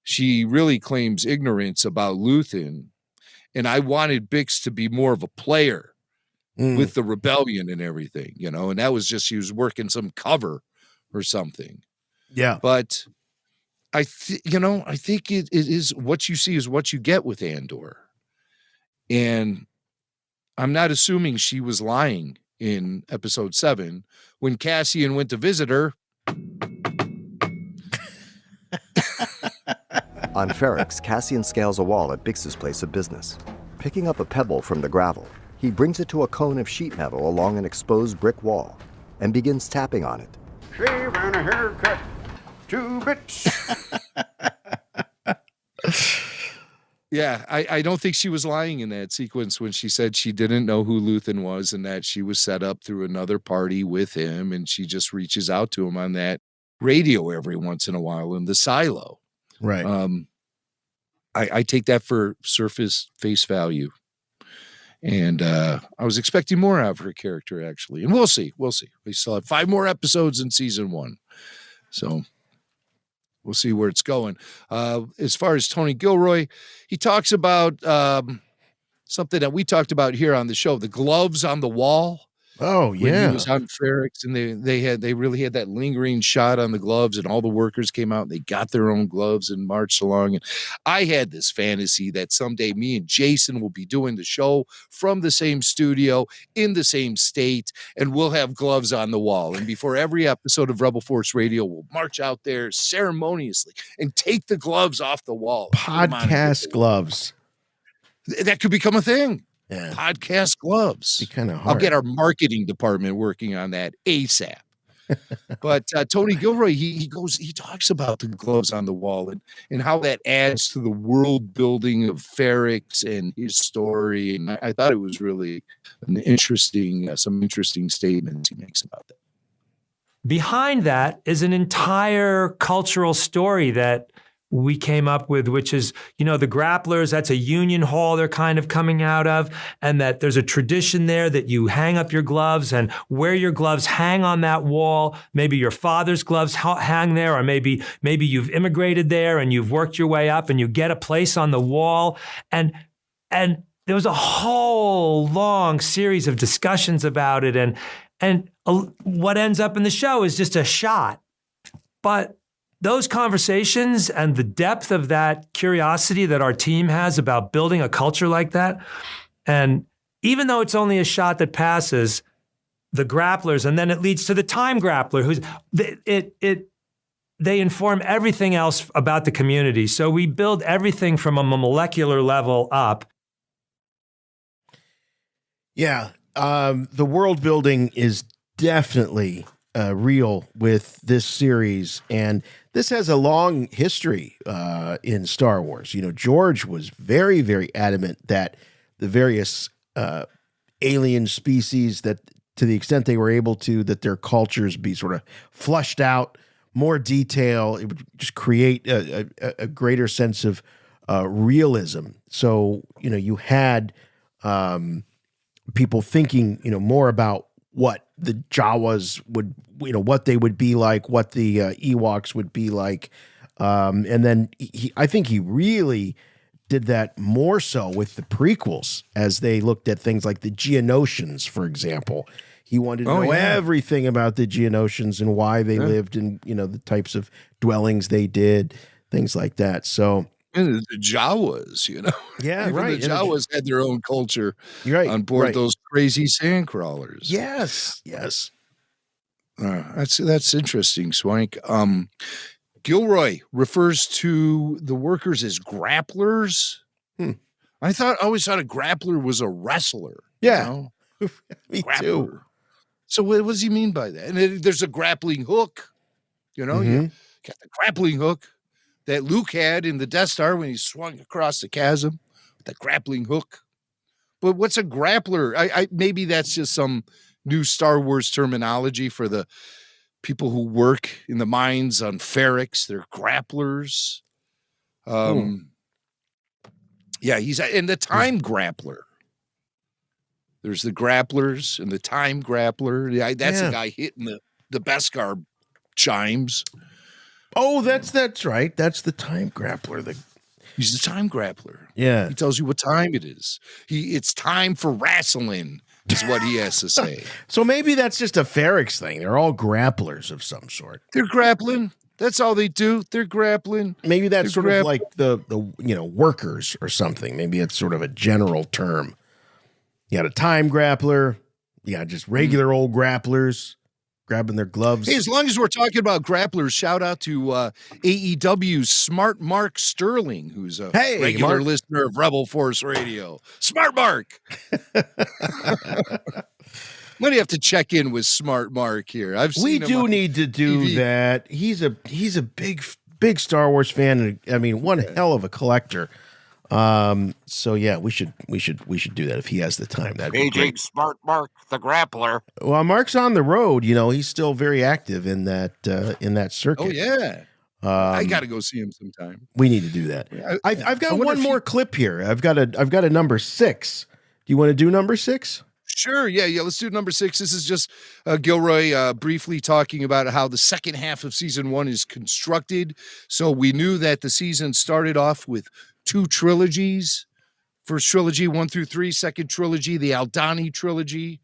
She really claims ignorance about Luthen, and I wanted Bix to be more of a player with the rebellion and everything, and that was just she was working some cover or something. Yeah. But I think it is what you see is what you get with Andor. And I'm not assuming she was lying in episode 7 when Cassian went to visit her. On Ferrix, Cassian scales a wall at Bix's place of business. Picking up a pebble from the gravel, he brings it to a cone of sheet metal along an exposed brick wall and begins tapping on it. Shave and a haircut, 2 bits. Yeah, I don't think she was lying in that sequence when she said she didn't know who Luthen was and that she was set up through another party with him, and she just reaches out to him on that radio every once in a while in the silo. Right. I take that for surface face value. And I was expecting more out of her character, actually. And we'll see. We still have 5 more episodes in season 1. So we'll see where it's going. As far as Tony Gilroy, he talks about something that we talked about here on the show, the gloves on the wall. Oh, yeah. When he was on Ferrix, and they really had that lingering shot on the gloves, and all the workers came out and they got their own gloves and marched along. And I had this fantasy that someday me and Jason will be doing the show from the same studio in the same state, and we'll have gloves on the wall. And before every episode of Rebel Force Radio, we'll march out there ceremoniously and take the gloves off the wall. Podcast gloves. That could become a thing. Yeah. Podcast gloves. Be kind of hard. I'll get our marketing department working on that ASAP. But Tony Gilroy, he talks about the gloves on the wall and how that adds to the world building of Ferrix and his story. And I thought it was really an interesting, some interesting statements he makes about that. Behind that is an entire cultural story that we came up with, which is, the grapplers, that's a union hall they're kind of coming out of, and that there's a tradition there that you hang up your gloves and wear your gloves, hang on that wall. Maybe your father's gloves hang there, or maybe you've immigrated there and you've worked your way up and you get a place on the wall. And there was a whole long series of discussions about it. And what ends up in the show is just a shot. But those conversations and the depth of that curiosity that our team has about building a culture like that, and even though it's only a shot that passes, the grapplers, and then it leads to the time grappler, they inform everything else about the community. So we build everything from a molecular level up. Yeah, the world building is definitely real with this series, and this has a long history in Star Wars. You know, George was very, very adamant that the various alien species, that to the extent they were able to, that their cultures be sort of flushed out, more detail. It would just create a greater sense of realism. So, you know, you had people thinking, you know, more about what the Jawas would, you know, what they would be like, what the Ewoks would be like. And then I think he really did that more so with the prequels as they looked at things like the Geonosians, for example. He wanted to know everything about the Geonosians and why they lived and, you know, the types of dwellings they did, things like that. So, and the Jawas, you know. Yeah, even right. the Jawas had their own culture on board those crazy sand crawlers. Yes, yes. That's interesting, Swank. Gilroy refers to the workers as grapplers. I always thought a grappler was a wrestler. Yeah, you know? Me too. So what does he mean by that? And there's a grappling hook. You know, you got the grappling hook that Luke had in the Death Star when he swung across the chasm, the grappling hook. But what's a grappler? I maybe that's just some new Star Wars terminology for the people who work in the mines on Ferrix. They're grapplers. Yeah, he's in the time grappler. There's the grapplers and the time grappler. Yeah, that's the guy hitting the Beskar chimes. Oh, that's right. That's the time grappler. He's the time grappler. Yeah. He tells you what time it is. It's time for wrestling, is what he has to say. So maybe that's just a Ferrix thing. They're all grapplers of some sort. They're grappling. That's all they do. They're grappling. Maybe that's sort of like the you know, workers or something. Maybe it's sort of a general term. You got a time grappler. You got just regular old grapplers grabbing their gloves. Hey, as long as we're talking about grapplers, shout out to AEW's Smart Mark Sterling, who's a regular listener of Rebel Force Radio. Smart Mark. I'm going to have to check in with Smart Mark here. We do need to do TV. That. He's a big Star Wars fan. I mean, one hell of a collector. So yeah, we should do that if he has the time. That'd be great. Smart Mark, the grappler. Well, Mark's on the road. You know, he's still very active in that circuit. Oh yeah. I got to go see him sometime. We need to do that. I've got one more clip here. I've got a number 6. Do you want to do number 6? Sure. Yeah. Let's do number 6. This is just Gilroy briefly talking about how the second half of season 1 is constructed. So we knew that the season started off with 2 trilogies. First trilogy, 1 through 3. Second trilogy, the Aldhani trilogy,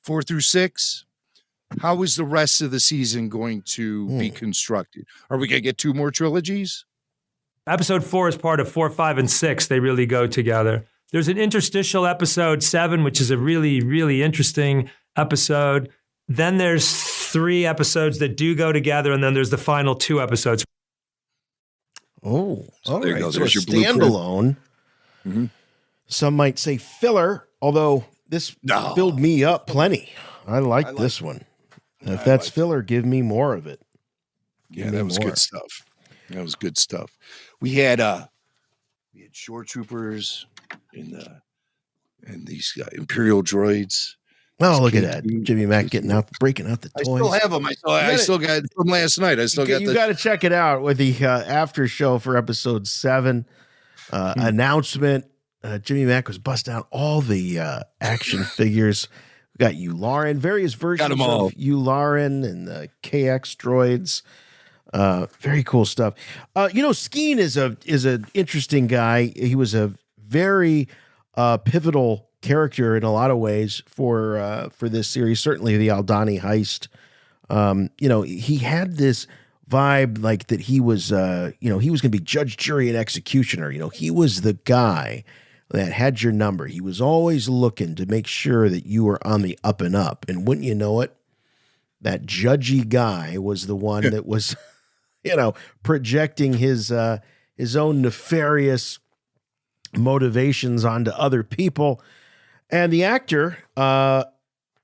4 through 6. How is the rest of the season going to be constructed? Are we going to get 2 more trilogies? Episode 4 is part of 4, 5, and 6. They really go together. There's an interstitial episode 7, which is a really, really interesting episode. Then there's 3 episodes that do go together, and then there's the final 2 episodes. Oh, all there right. you go. So There's a your standalone. Some might say filler, although this filled me up plenty. I like this one. If that's filler, give me more of it. Yeah, that was good stuff. That was good stuff. We had shore troopers and these Imperial droids. Oh, look at that. Jimmy Mack breaking out the toys. I still have them. I still got it from last night. You got to check it out with the after show for episode 7 announcement. Jimmy Mack was busting out all the action figures. We got Yularen, various versions of Yularen and the KX droids. Very cool stuff. You know, Skeen is an interesting guy. He was a very pivotal character in a lot of ways for this series. Certainly the Aldhani heist. You know, he had this vibe, like that he was, he was going to be judge, jury, and executioner. He was the guy that had your number. He was always looking to make sure that you were on the up and up. And wouldn't you know it, that judgy guy was the one that was, projecting his own nefarious motivations onto other people. And the actor,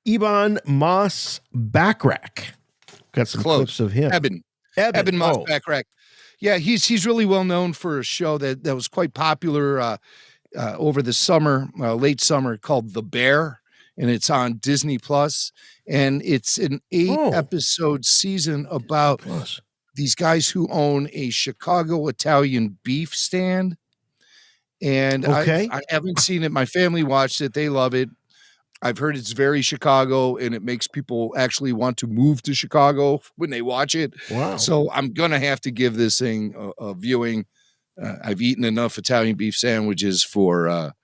Ebon Moss-Bachrach. Got some clips of him. Ebon Moss-Bachrach. Yeah, he's really well known for a show that was quite popular over the summer, late summer, called The Bear, and it's on Disney Plus. And it's an 8-episode season about these guys who own a Chicago Italian beef stand. And I haven't seen it. My family watched it. They love it. I've heard it's very Chicago, and it makes people actually want to move to Chicago when they watch it. Wow. So I'm going to have to give this thing a viewing. I've eaten enough Italian beef sandwiches for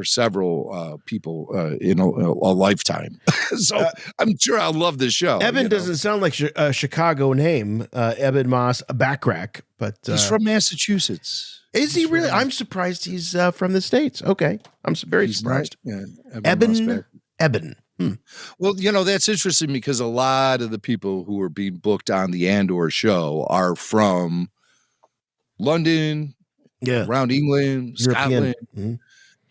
several people in a lifetime. So I'm sure I'll love this show. Ebon doesn't sound like a Chicago name, Ebon Moss-Bachrach, but he's from Massachusetts. Is he really? I'm surprised he's from the States. Okay. I'm very surprised. Yeah, Ebon. Well, that's interesting because a lot of the people who are being booked on the Andor show are from London, around England, European. Scotland.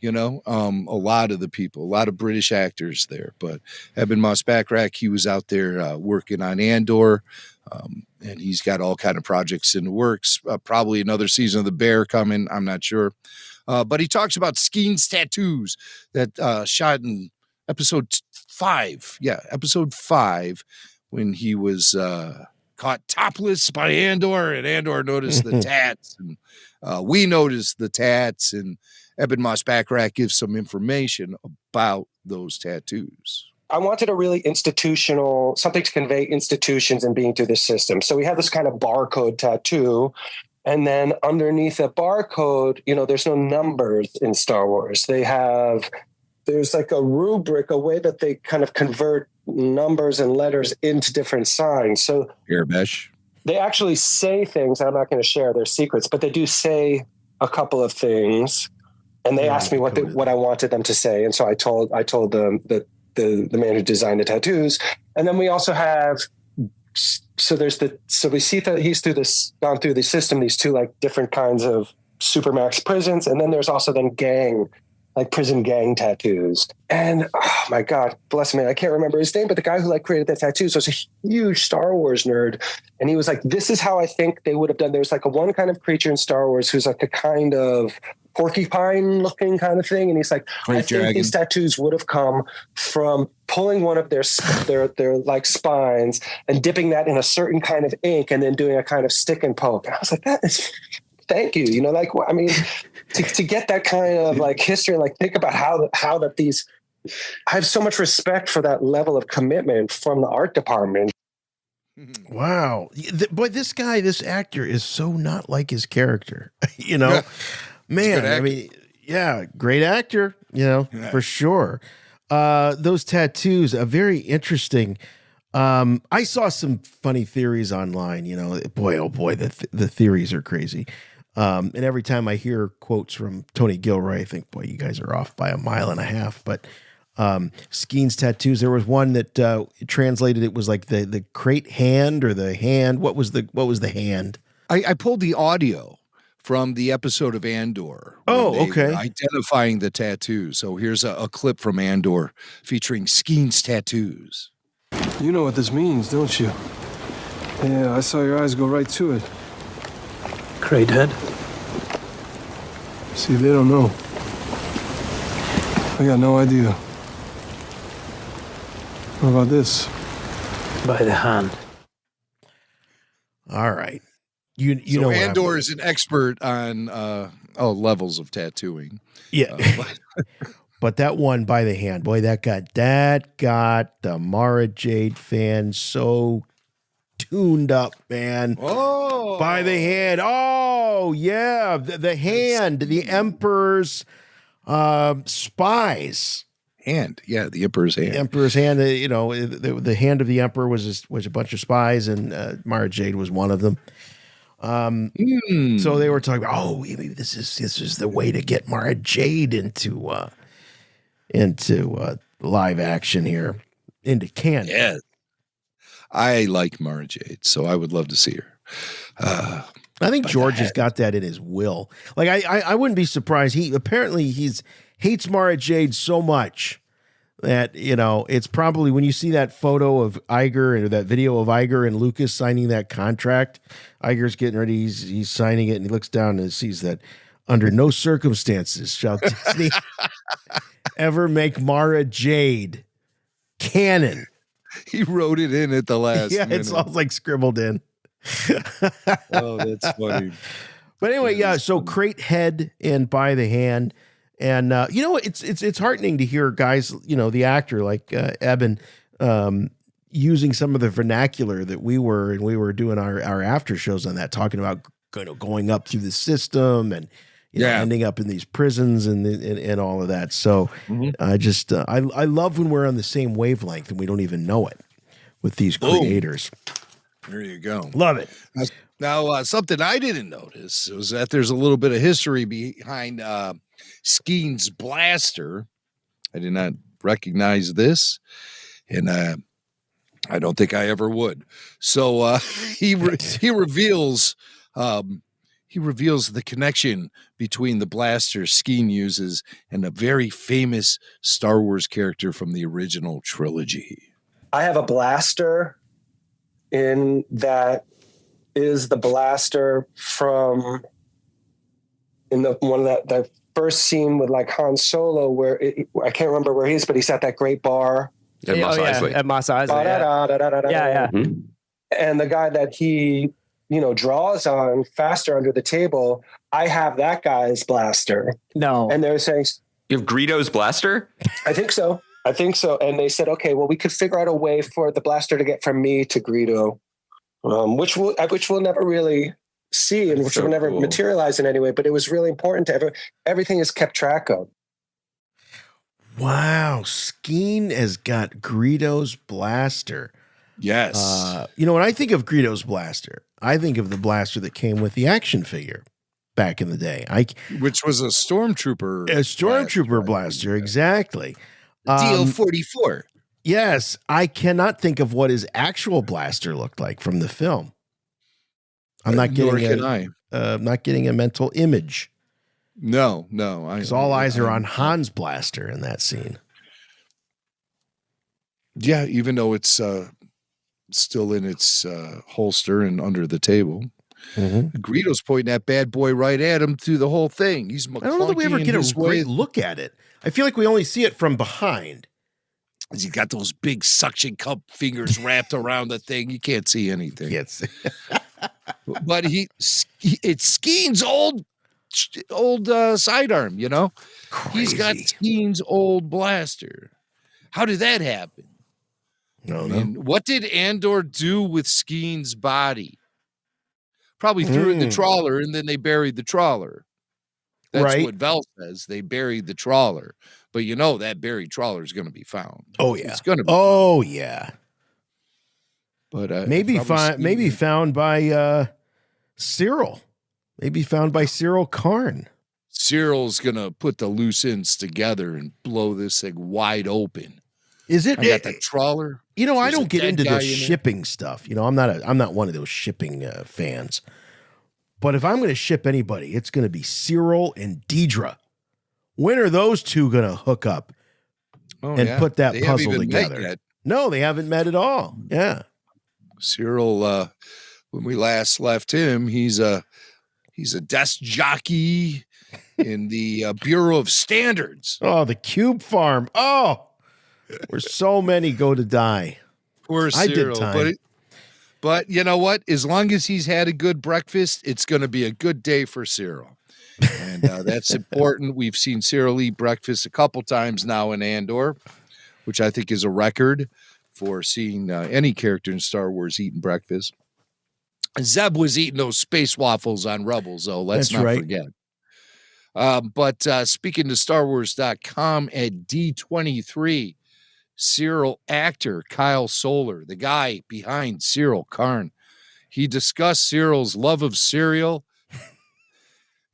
A lot of the people, a lot of British actors there. But Ebon Moss-Bachrach, he was out there working on Andor, and he's got all kind of projects in the works. Probably another season of The Bear coming. I'm not sure. But he talks about Skeen's tattoos that shot in episode 5. Yeah, episode 5, when he was caught topless by Andor, and Andor noticed the tats, and we noticed the tats, and Ebon Moss-Bachrach gives some information about those tattoos. I wanted a really institutional, something to convey institutions and being through the system. So we have this kind of barcode tattoo. And then underneath the barcode, there's no numbers in Star Wars. There's like a rubric, a way that they kind of convert numbers and letters into different signs. So Airmesh. They actually say things. I'm not going to share their secrets, but they do say a couple of things. And they asked me what I wanted them to say. And so I told them that the man who designed the tattoos. And then we also have, so we see that he's gone through the system, these two like different kinds of supermax prisons. And then there's also then prison gang tattoos. And oh my God, bless me, I can't remember his name, but the guy who created the tattoos was a huge Star Wars nerd. And he was like, this is how I think they would have done. There's a one kind of creature in Star Wars who's like a kind of porcupine looking kind of thing. And he's like, I think these tattoos would have come from pulling one of their spines and dipping that in a certain kind of ink and then doing a kind of stick and poke. And I was like, that is, thank you. To get that kind of history and think about how that these, I have so much respect for that level of commitment from the art department. Wow. Boy, this actor is so not like his character, Man, I mean, great actor, for sure. Those tattoos are very interesting. I saw some funny theories online, boy, oh boy, the theories are crazy. And every time I hear quotes from Tony Gilroy, I think, boy, you guys are off by 1.5 miles. But Skeen's tattoos, there was one that translated, it was like the crate hand or the hand. What was the hand? I pulled the audio from the episode of Andor. Oh, okay. Identifying the tattoos. So here's a clip from Andor featuring Skeen's tattoos. You know what this means, don't you? Yeah, I saw your eyes go right to it. Crate head? See, they don't know. I got no idea. What about this? By the hand. All right. You so know, Andor is an expert on levels of tattooing. Yeah, but that one by the hand, boy, that got the Mara Jade fans so tuned up, man. Oh, by the hand. Oh yeah, the hand, the Emperor's spies. hand. Yeah, the Emperor's hand. The Emperor's hand. The hand of the Emperor was a bunch of spies, and Mara Jade was one of them. So they were talking about, maybe this is the way to get Mara Jade into live action here, into canon. Yeah, I like Mara Jade, so I would love to see her. I think George has got that in his will. Like I wouldn't be surprised. He hates Mara Jade so much that it's probably when you see that photo of Iger or that video of Iger and Lucas signing that contract. Iger's getting ready. He's signing it, and he looks down and sees that under no circumstances shall Disney ever make Mara Jade canon. He wrote it in at the last minute. It's all like scribbled in. Oh, that's funny. But anyway, so Crate Head and By the Hand. And it's heartening to hear guys, the actor like Ebon using some of the vernacular that we were doing our after shows on that, talking about going up through the system and ending up in these prisons and all of that. So I love when we're on the same wavelength and we don't even know it with these creators. There you go. Love it. Now, something I didn't notice was that there's a little bit of history behind Skeen's blaster. I did not recognize this, and I don't think I ever would. So he reveals the connection between the blaster Skeen uses and a very famous Star Wars character from the original trilogy. I have a blaster in that is the blaster from in the one that first scene with like Han Solo where I can't remember where he is, but he's at that great bar. At Mos Eisley. At Mos Eisley. Yeah. And the guy that he, draws on faster under the table, I have that guy's blaster. No. And they're saying, you have Greedo's blaster? I think so. And they said, okay, well, we could figure out a way for the blaster to get from me to Greedo, which we'll never really see and which will never materialize in any way. But it was really important to everything is kept track of. Wow. Skeen has got Greedo's blaster. Yes. When I think of Greedo's blaster, I think of the blaster that came with the action figure back in the day. Which was a Stormtrooper. A Stormtrooper blaster, exactly. DL-44. Yes. I cannot think of what his actual blaster looked like from the film. I'm not getting a mental image. No. Because all eyes are on Han's blaster in that scene. Yeah, even though it's still in its holster and under the table. Mm-hmm. Greedo's pointing that bad boy right at him through the whole thing. He's I don't know that we ever get a great look at it. I feel like we only see it from behind. He's got those big suction cup fingers wrapped around the thing. You can't see anything. But it's Skeen's old sidearm, Crazy. He's got Skeen's old blaster. How did that happen? No. What did Andor do with Skeen's body? Probably threw in the trawler, and then they buried the trawler. That's what Vel says. They buried the trawler. But that buried trawler is going to be found. Oh, yeah. It's going to be found. Yeah. But maybe found by Syril. Maybe found by Syril Karn. Syril's going to put the loose ends together and blow this thing wide open. Is it? I got the trawler. I don't get into this shipping stuff. I'm not one of those shipping fans. But if I'm going to ship anybody, it's going to be Syril and Deidre. When are those two going to hook up and put that puzzle together? No, they haven't met at all. Yeah. Syril, when we last left him, he's a desk jockey in the Bureau of Standards. Oh, the Cube Farm. Oh, where so many go to die. Poor Syril. I did time. But you know what? As long as he's had a good breakfast, it's going to be a good day for Syril. And that's important. We've seen Syril eat breakfast a couple times now in Andor, which I think is a record for seeing any character in Star Wars eating breakfast. Zeb was eating those space waffles on Rebels, though. Let's not forget. But speaking to StarWars.com at D23, Syril actor Kyle Soller, the guy behind Syril Karn, he discussed Cyril's love of cereal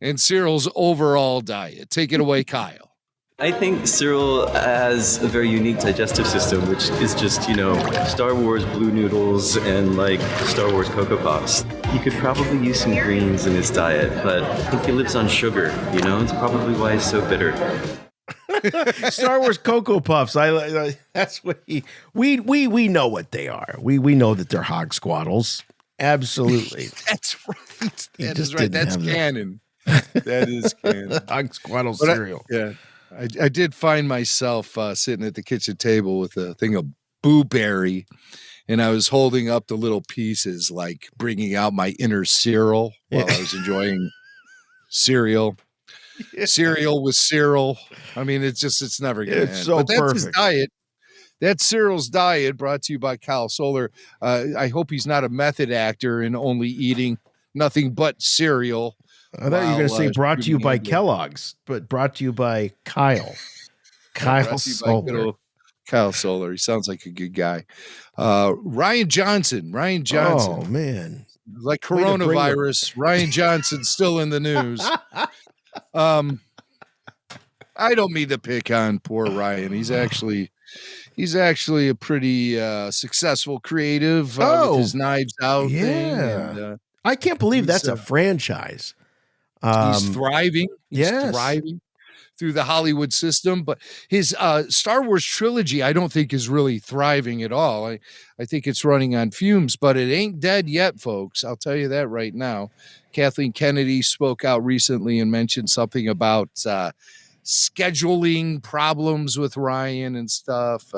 and Cyril's overall diet. Take it away, Kyle. I think Syril has a very unique digestive system, which is just, Star Wars blue noodles and Star Wars Cocoa Pops. He could probably use some greens in his diet, but I think he lives on sugar, It's probably why he's so bitter. Star Wars Cocoa Puffs. I that's what we know what they are. We know that they're hog squaddles. Absolutely. That's right. That is right. That's canon. That is canon. Hog squaddle cereal. Yeah. I did find myself sitting at the kitchen table with a thing of Boo Berry, and I was holding up the little pieces, bringing out my inner Syril while I was enjoying cereal. Yeah. Cereal with Syril. I mean, it's never going to end. So but that's perfect. His diet. That's Cyril's diet, brought to you by Kyle Soller. I hope he's not a method actor and only eating nothing but cereal. I thought you were going to say brought to you by Kellogg's, but brought to you by Kyle. Kyle Soller. Kyle Soller. He sounds like a good guy. Rian Johnson. Oh, man. Like coronavirus. Rian Johnson's still in the news. I don't mean to pick on poor Rian. He's actually a pretty successul creative with his Knives Out thing. And, I can't believe that's a franchise. He's thriving. He's thriving through the Hollywood system. But his Star Wars trilogy, I don't think is really thriving at all. I think it's running on fumes, but it ain't dead yet, folks. I'll tell you that right now. Kathleen Kennedy spoke out recently and mentioned something about scheduling problems with Rian and stuff.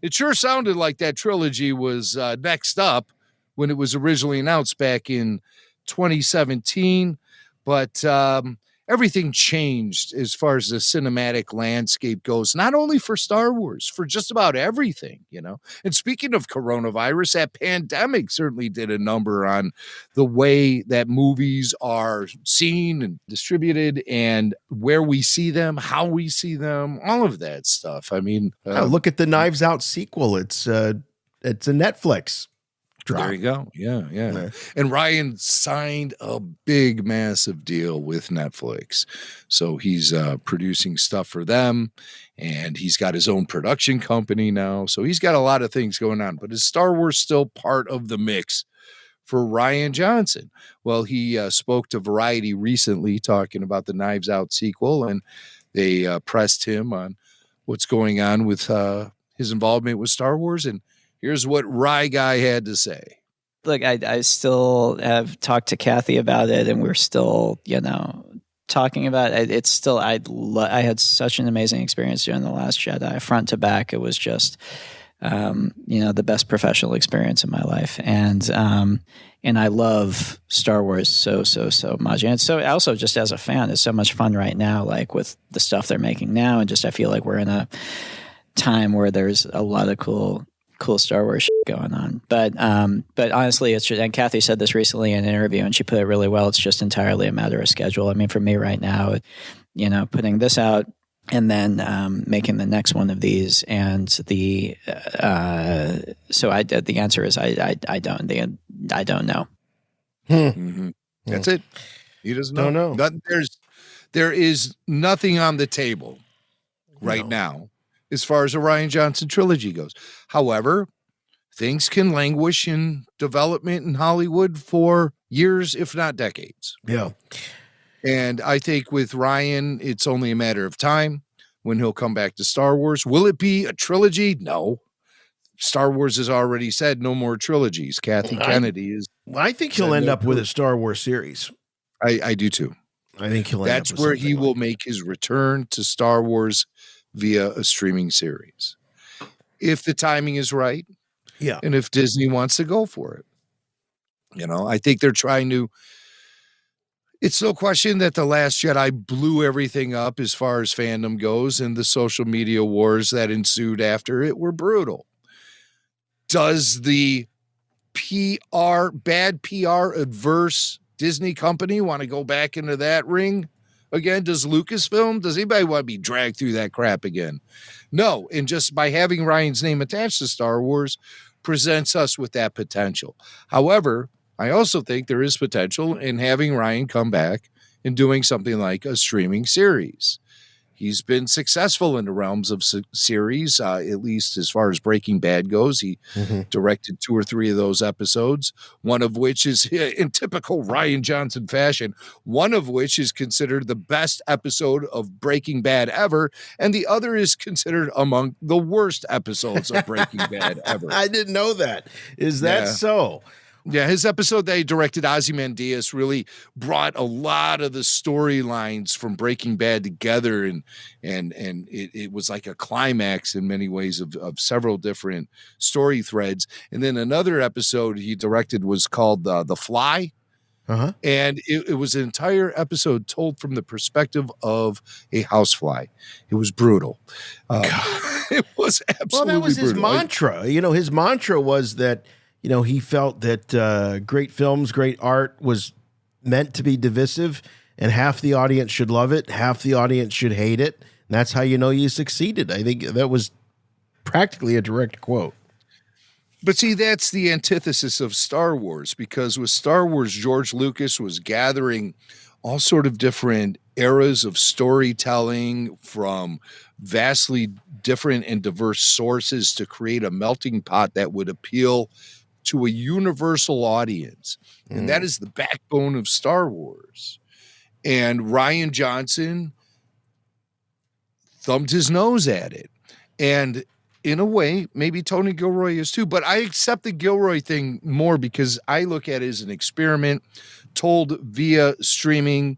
It sure sounded like that trilogy was next up when it was originally announced back in 2017. But everything changed as far as the cinematic landscape goes, not only for Star Wars, for just about everything, And speaking of coronavirus, that pandemic certainly did a number on the way that movies are seen and distributed and where we see them, how we see them, all of that stuff. I mean, look at the Knives Out sequel. It's a Netflix drop. There you go. Yeah. And Rian signed a big, massive deal with Netflix. So he's producing stuff for them, and he's got his own production company now. So he's got a lot of things going on. But is Star Wars still part of the mix for Rian Johnson? Well, he spoke to Variety recently talking about the Knives Out sequel, and they pressed him on what's going on with his involvement with Star Wars. And here's what Rye Guy had to say. Look, I still have talked to Kathy about it, and we're still, talking about it. It's still, I had such an amazing experience doing The Last Jedi, front to back. It was just, the best professional experience in my life. And I love Star Wars so much. And it's so also just as a fan, it's so much fun right now, with the stuff they're making now. And just, I feel like we're in a time where there's a lot of cool Star Wars shit going on. But honestly, it's just, and Kathy said this recently in an interview, and she put it really well. It's just entirely a matter of schedule. I mean, for me right now, putting this out and then making the next one of these, and the answer is I don't know. Mm-hmm. That's it. He doesn't know. There is nothing on the table right now as far as the Rian Johnson trilogy goes. However, things can languish in development in Hollywood for years, if not decades. Yeah. And I think with Rian, it's only a matter of time when he'll come back to Star Wars. Will it be a trilogy? No. Star Wars has already said no more trilogies. Kathy Kennedy is. I think he'll end up with a Star Wars series. I do too. I think he'll end That's where he will make his return to Star Wars via a streaming series, if the timing is right. Yeah. And if Disney wants to go for it. I think they're trying to. It's no question that The Last Jedi blew everything up as far as fandom goes, and the social media wars that ensued after it were brutal. Does the bad PR adverse Disney company want to go back into that ring? again? Does Lucasfilm, does anybody want to be dragged through that crap again? No. And just by having Rian's name attached to Star Wars presents us with that potential. However, I also think there is potential in having Rian come back and doing something like a streaming series. He's been successful in the realms of series, at least as far as Breaking Bad goes. He directed 2 or 3 of those episodes, one of which is, in typical Rian Johnson fashion, one of which is considered the best episode of Breaking Bad ever, and the other is considered among the worst episodes of Breaking Bad ever. I didn't know that. Is that so? Yeah, his episode that he directed, Ozymandias, really brought a lot of the storylines from Breaking Bad together, and it was like a climax in many ways of several different story threads. And then another episode he directed was called The Fly. And it was an entire episode told from the perspective of a housefly. It was brutal. It was absolutely Well, that was his brutal. mantra. His mantra was that, he felt that great films, great art was meant to be divisive, and half the audience should love it, half the audience should hate it. And that's how you succeeded. I think that was practically a direct quote. But see, that's the antithesis of Star Wars, because with Star Wars, George Lucas was gathering all sort of different eras of storytelling from vastly different and diverse sources to create a melting pot that would appeal to a universal audience. And that is the backbone of Star Wars. And Rian Johnson thumbed his nose at it. And in a way, maybe Tony Gilroy is too, but I accept the Gilroy thing more because I look at it as an experiment told via streaming,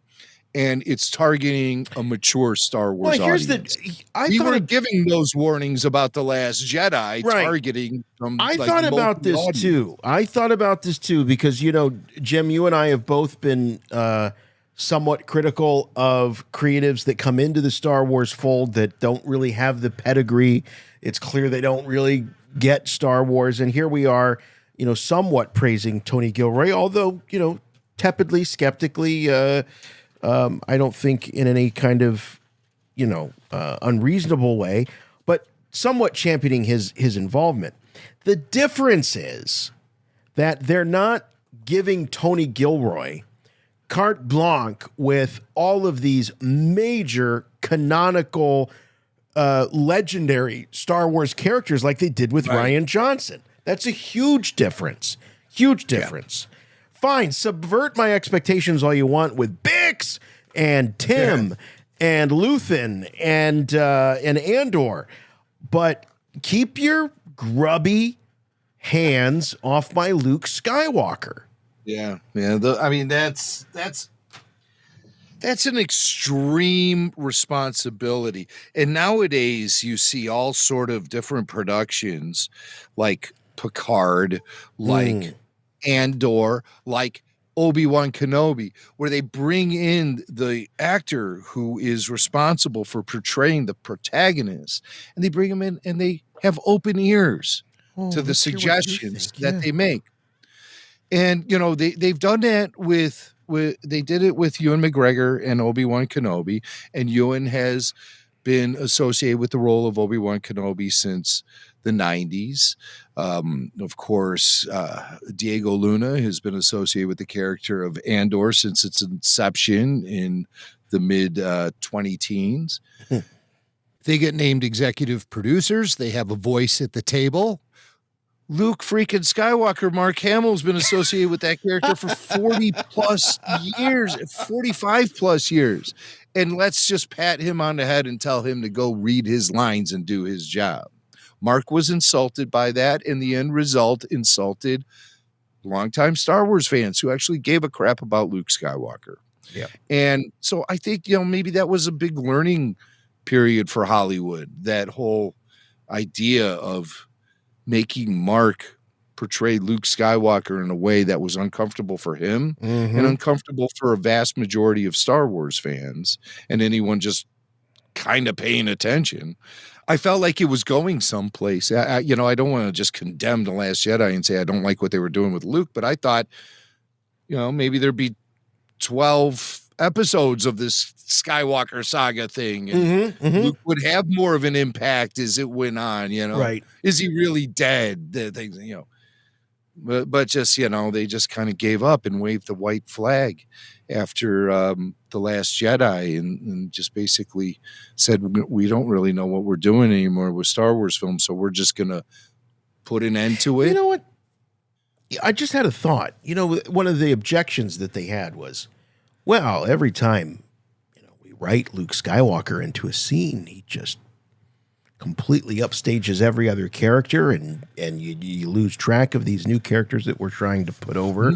and it's targeting a mature Star Wars audience. We were giving those warnings about The Last Jedi, targeting from I thought about this too. I thought about this too because, Jim, you and I have both been somewhat critical of creatives that come into the Star Wars fold that don't really have the pedigree. It's clear they don't really get Star Wars. And here we are, somewhat praising Tony Gilroy, although, tepidly, skeptically, I don't think in any kind of, unreasonable way, but somewhat championing his involvement. The difference is that they're not giving Tony Gilroy carte blanche with all of these major canonical, legendary Star Wars characters like they did with Rian Johnson. That's a huge difference. Huge difference. Yeah. Fine, subvert my expectations all you want with Bix and Tim and Luthen and Andor, but keep your grubby hands off my Luke Skywalker. Yeah. That's an extreme responsibility. And nowadays you see all sort of different productions like Picard, like Andor, like Obi-Wan Kenobi, where they bring in the actor who is responsible for portraying the protagonist, and they bring him in and they have open ears to the suggestions that they make. And, they've done that with they did it with Ewan McGregor and Obi-Wan Kenobi, and Ewan has been associated with the role of Obi-Wan Kenobi since the 90s. Of course, Diego Luna has been associated with the character of Andor since its inception in the mid 20-teens. They get named executive producers. They have a voice at the table. Luke freaking Skywalker, Mark Hamill's been associated with that character for 40 plus years, 45 plus years. And let's just pat him on the head and tell him to go read his lines and do his job. Mark was insulted by that, and the end result insulted longtime Star Wars fans who actually gave a crap about Luke Skywalker. Yeah. And so I think, maybe that was a big learning period for Hollywood, that whole idea of making Mark portray Luke Skywalker in a way that was uncomfortable for him and uncomfortable for a vast majority of Star Wars fans and anyone just kind of paying attention. I felt like it was going someplace. I don't want to just condemn The Last Jedi and say I don't like what they were doing with Luke, but I thought, maybe there'd be 12 episodes of this Skywalker saga thing, and Luke would have more of an impact as it went on. Right? Is he really dead? The things, but just they just kind of gave up and waved the white flag after The Last Jedi, and just basically said, we don't really know what we're doing anymore with Star Wars films, so we're just gonna put an end to it. You know what? I just had a thought. One of the objections that they had was, well, every time we write Luke Skywalker into a scene, he just completely upstages every other character, and you lose track of these new characters that we're trying to put over.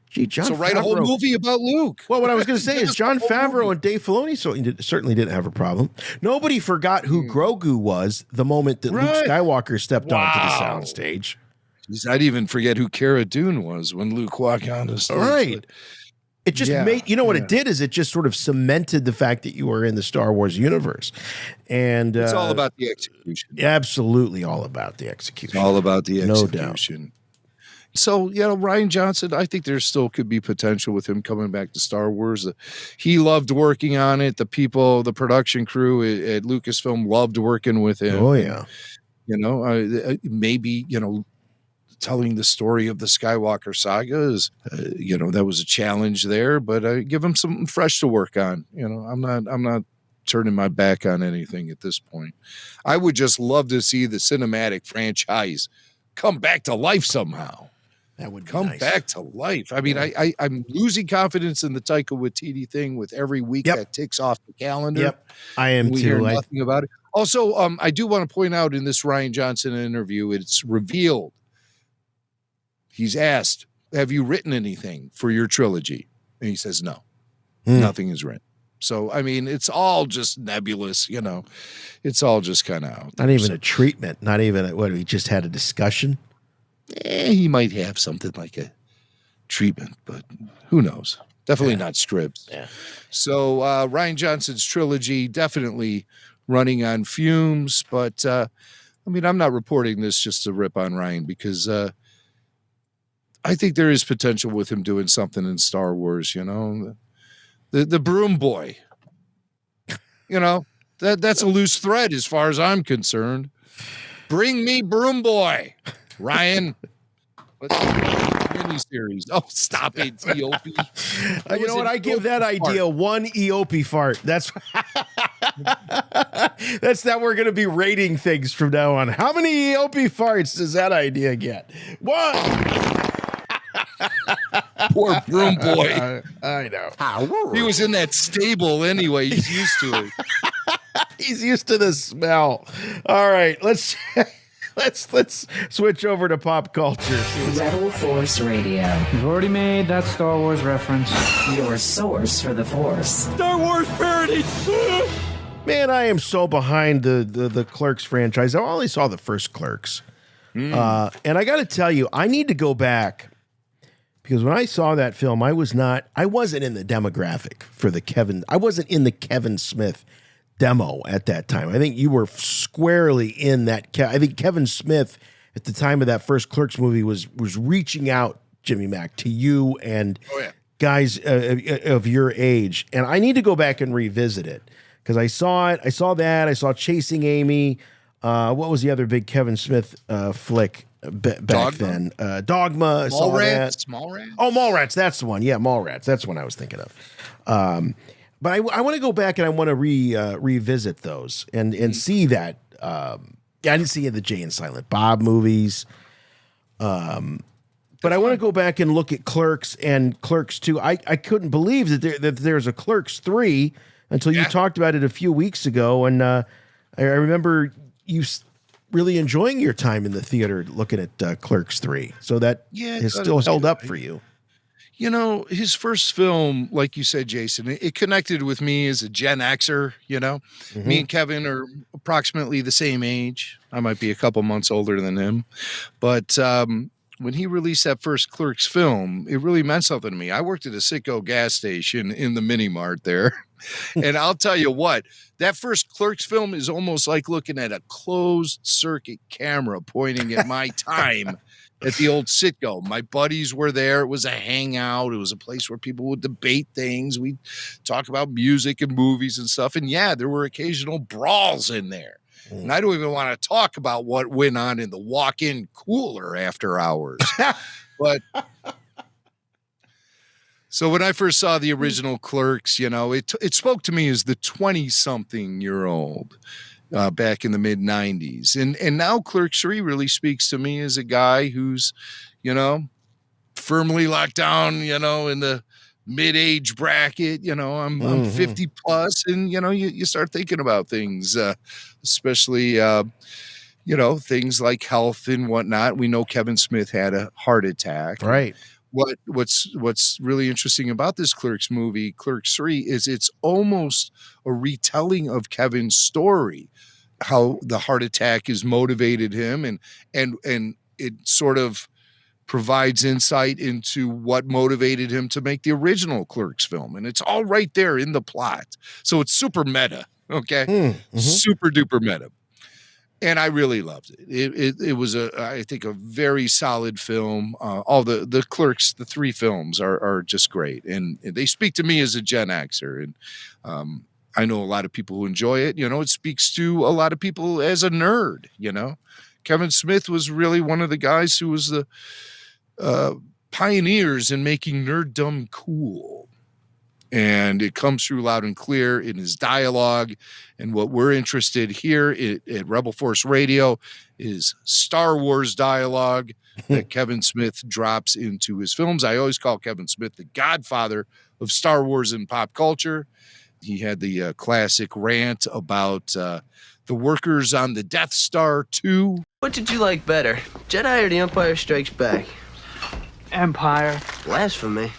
Gee, John so write a whole movie about Luke. Well, what I was going to say is John Favreau and Dave Filoni certainly didn't have a problem. Nobody forgot who Grogu was the moment that Luke Skywalker stepped onto the soundstage. Jeez, I'd even forget who Cara Dune was when Luke walked on the stage. All right. It just made, what it did is it just sort of cemented the fact that you were in the Star Wars universe. And it's all about the execution. Absolutely all about the execution. It's all about the execution. No doubt. So, Rian Johnson, I think there still could be potential with him coming back to Star Wars. He loved working on it. The people, the production crew at Lucasfilm loved working with him. Oh, yeah. Maybe, telling the story of the Skywalker saga is, that was a challenge there, but give him something fresh to work on. I'm not turning my back on anything at this point. I would just love to see the cinematic franchise come back to life somehow. That would come nice. back to life. I mean, I'm losing confidence in the Taika Waititi thing with every week that ticks off the calendar. Yep, I am we too. Hear nothing about it. Also, I do want to point out in this Rian Johnson interview, it's revealed. He's asked, have you written anything for your trilogy? And he says, no, nothing is written. So, I mean, it's all just nebulous, it's all just kind of out there. Not even a treatment, not even, we just had a discussion? He might have something like a treatment, but who knows? Definitely not strips. Yeah. So, Rian Johnson's trilogy definitely running on fumes, but, I'm not reporting this just to rip on Rian because, I think there is potential with him doing something in Star Wars, the broom boy, that's a loose thread as far as I'm concerned. Bring me broom boy, Rian. Miniseries. Oh, stop it, EOP. You know what? I give that idea one EOP fart. That's that we're going to be rating things from now on. How many EOP farts does that idea get? One. Poor broom boy. I know. He was in that stable anyway. He's used to it. He's used to the smell. All right, let's switch over to pop culture. Rebel Force Radio. You've already made that Star Wars reference. Your source for the Force. Star Wars parody. Man, I am so behind the Clerks franchise. I only saw the first Clerks. And I got to tell you, I need to go back because when I saw that film, I wasn't in the demographic for I wasn't in the Kevin Smith demo at that time. I think you were squarely in that. I think Kevin Smith at the time of that first Clerks movie was reaching out, Jimmy Mack, to you and guys of your age. And I need to go back and revisit it because I saw it. I saw that. I saw Chasing Amy. What was the other big Kevin Smith flick back then? Dogma. Mallrats. Oh, Mallrats. That's the one. Yeah, Mallrats. That's the one I was thinking of. But I want to go back and I want to revisit those and see that. I didn't see the Jay and Silent Bob movies. But I want to go back and look at Clerks and Clerks 2. I couldn't believe that there's a Clerks 3 until you talked about it a few weeks ago. And I remember you really enjoying your time in the theater looking at Clerks 3. So that has still held up for you. His first film, like you said, Jason, it connected with me as a Gen Xer, Me and Kevin are approximately the same age. I might be a couple months older than him. But when he released that first Clerks film, it really meant something to me. I worked at a Citgo gas station in the mini mart there. And I'll tell you what, that first Clerks film is almost like looking at a closed circuit camera pointing at my time at the old Citgo. My buddies were there. It was a hangout. It was a place where people would debate things. We'd talk about music and movies and stuff. And yeah, there were occasional brawls in there. And I don't even want to talk about what went on in the walk-in cooler after hours. But so when I first saw the original Clerks, you know, it spoke to me as the 20-something-year-old back in the mid-'90s. And now Clerks 3 really speaks to me as a guy who's, you know, firmly locked down, you know, in the mid-age bracket. You know, I'm 50 plus, and, you know, you start thinking about things, especially, you know, things like health and whatnot. We know Kevin Smith had a heart attack. Right. What's really interesting about this Clerks movie, Clerks 3, is it's almost a retelling of Kevin's story, how the heart attack has motivated him, and it sort of provides insight into what motivated him to make the original Clerks film. And it's all right there in the plot. So it's super meta. Okay. Super duper meta. And I really loved it. It was I think a very solid film. All the Clerks, the 3 films are just great. And they speak to me as a Gen Xer. And I know a lot of people who enjoy it. You know, it speaks to a lot of people as a nerd, you know. Kevin Smith was really one of the guys who was the pioneers in making nerddom cool. And it comes through loud and clear in his dialogue. And what we're interested here at Rebel Force Radio is Star Wars dialogue that Kevin Smith drops into his films. I always call Kevin Smith the godfather of Star Wars and pop culture. He had the classic rant about the workers on the Death Star 2. What did you like better, Jedi or The Empire Strikes Back? Empire. Blasphemy.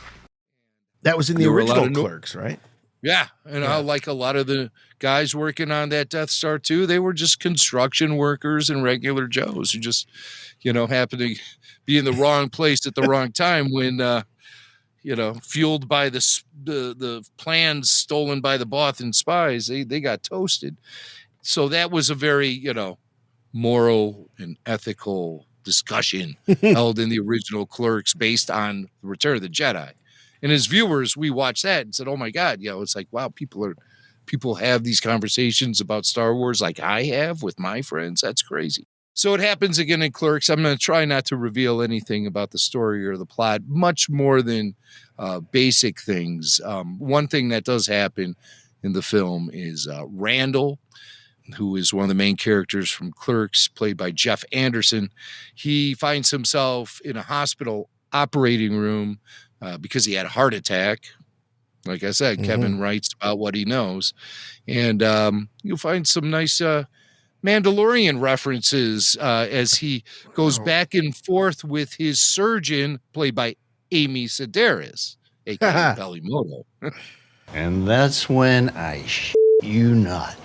That was in the original Clerks, right? Yeah. And how, like, a lot of the guys working on that Death Star 2, they were just construction workers and regular Joes who just, you know, happened to be in the wrong place at the wrong time when, you know, fueled by the plans stolen by the Bothan spies, they got toasted. So that was a very, you know, moral and ethical discussion held in the original Clerks based on the Return of the Jedi. And as viewers, we watched that and said, oh my God, you know, it's like, wow, people have these conversations about Star Wars like I have with my friends. That's crazy. So it happens again in Clerks. I'm going to try not to reveal anything about the story or the plot, much more than basic things. One thing that does happen in the film is Randall, who is one of the main characters from Clerks, played by Jeff Anderson. He finds himself in a hospital operating room because he had a heart attack. Like I said, Kevin writes about what he knows. And you'll find some nice Mandalorian references as he goes back and forth with his surgeon, played by Amy Sedaris, a.k.a. Belimoto. And that's when I you not.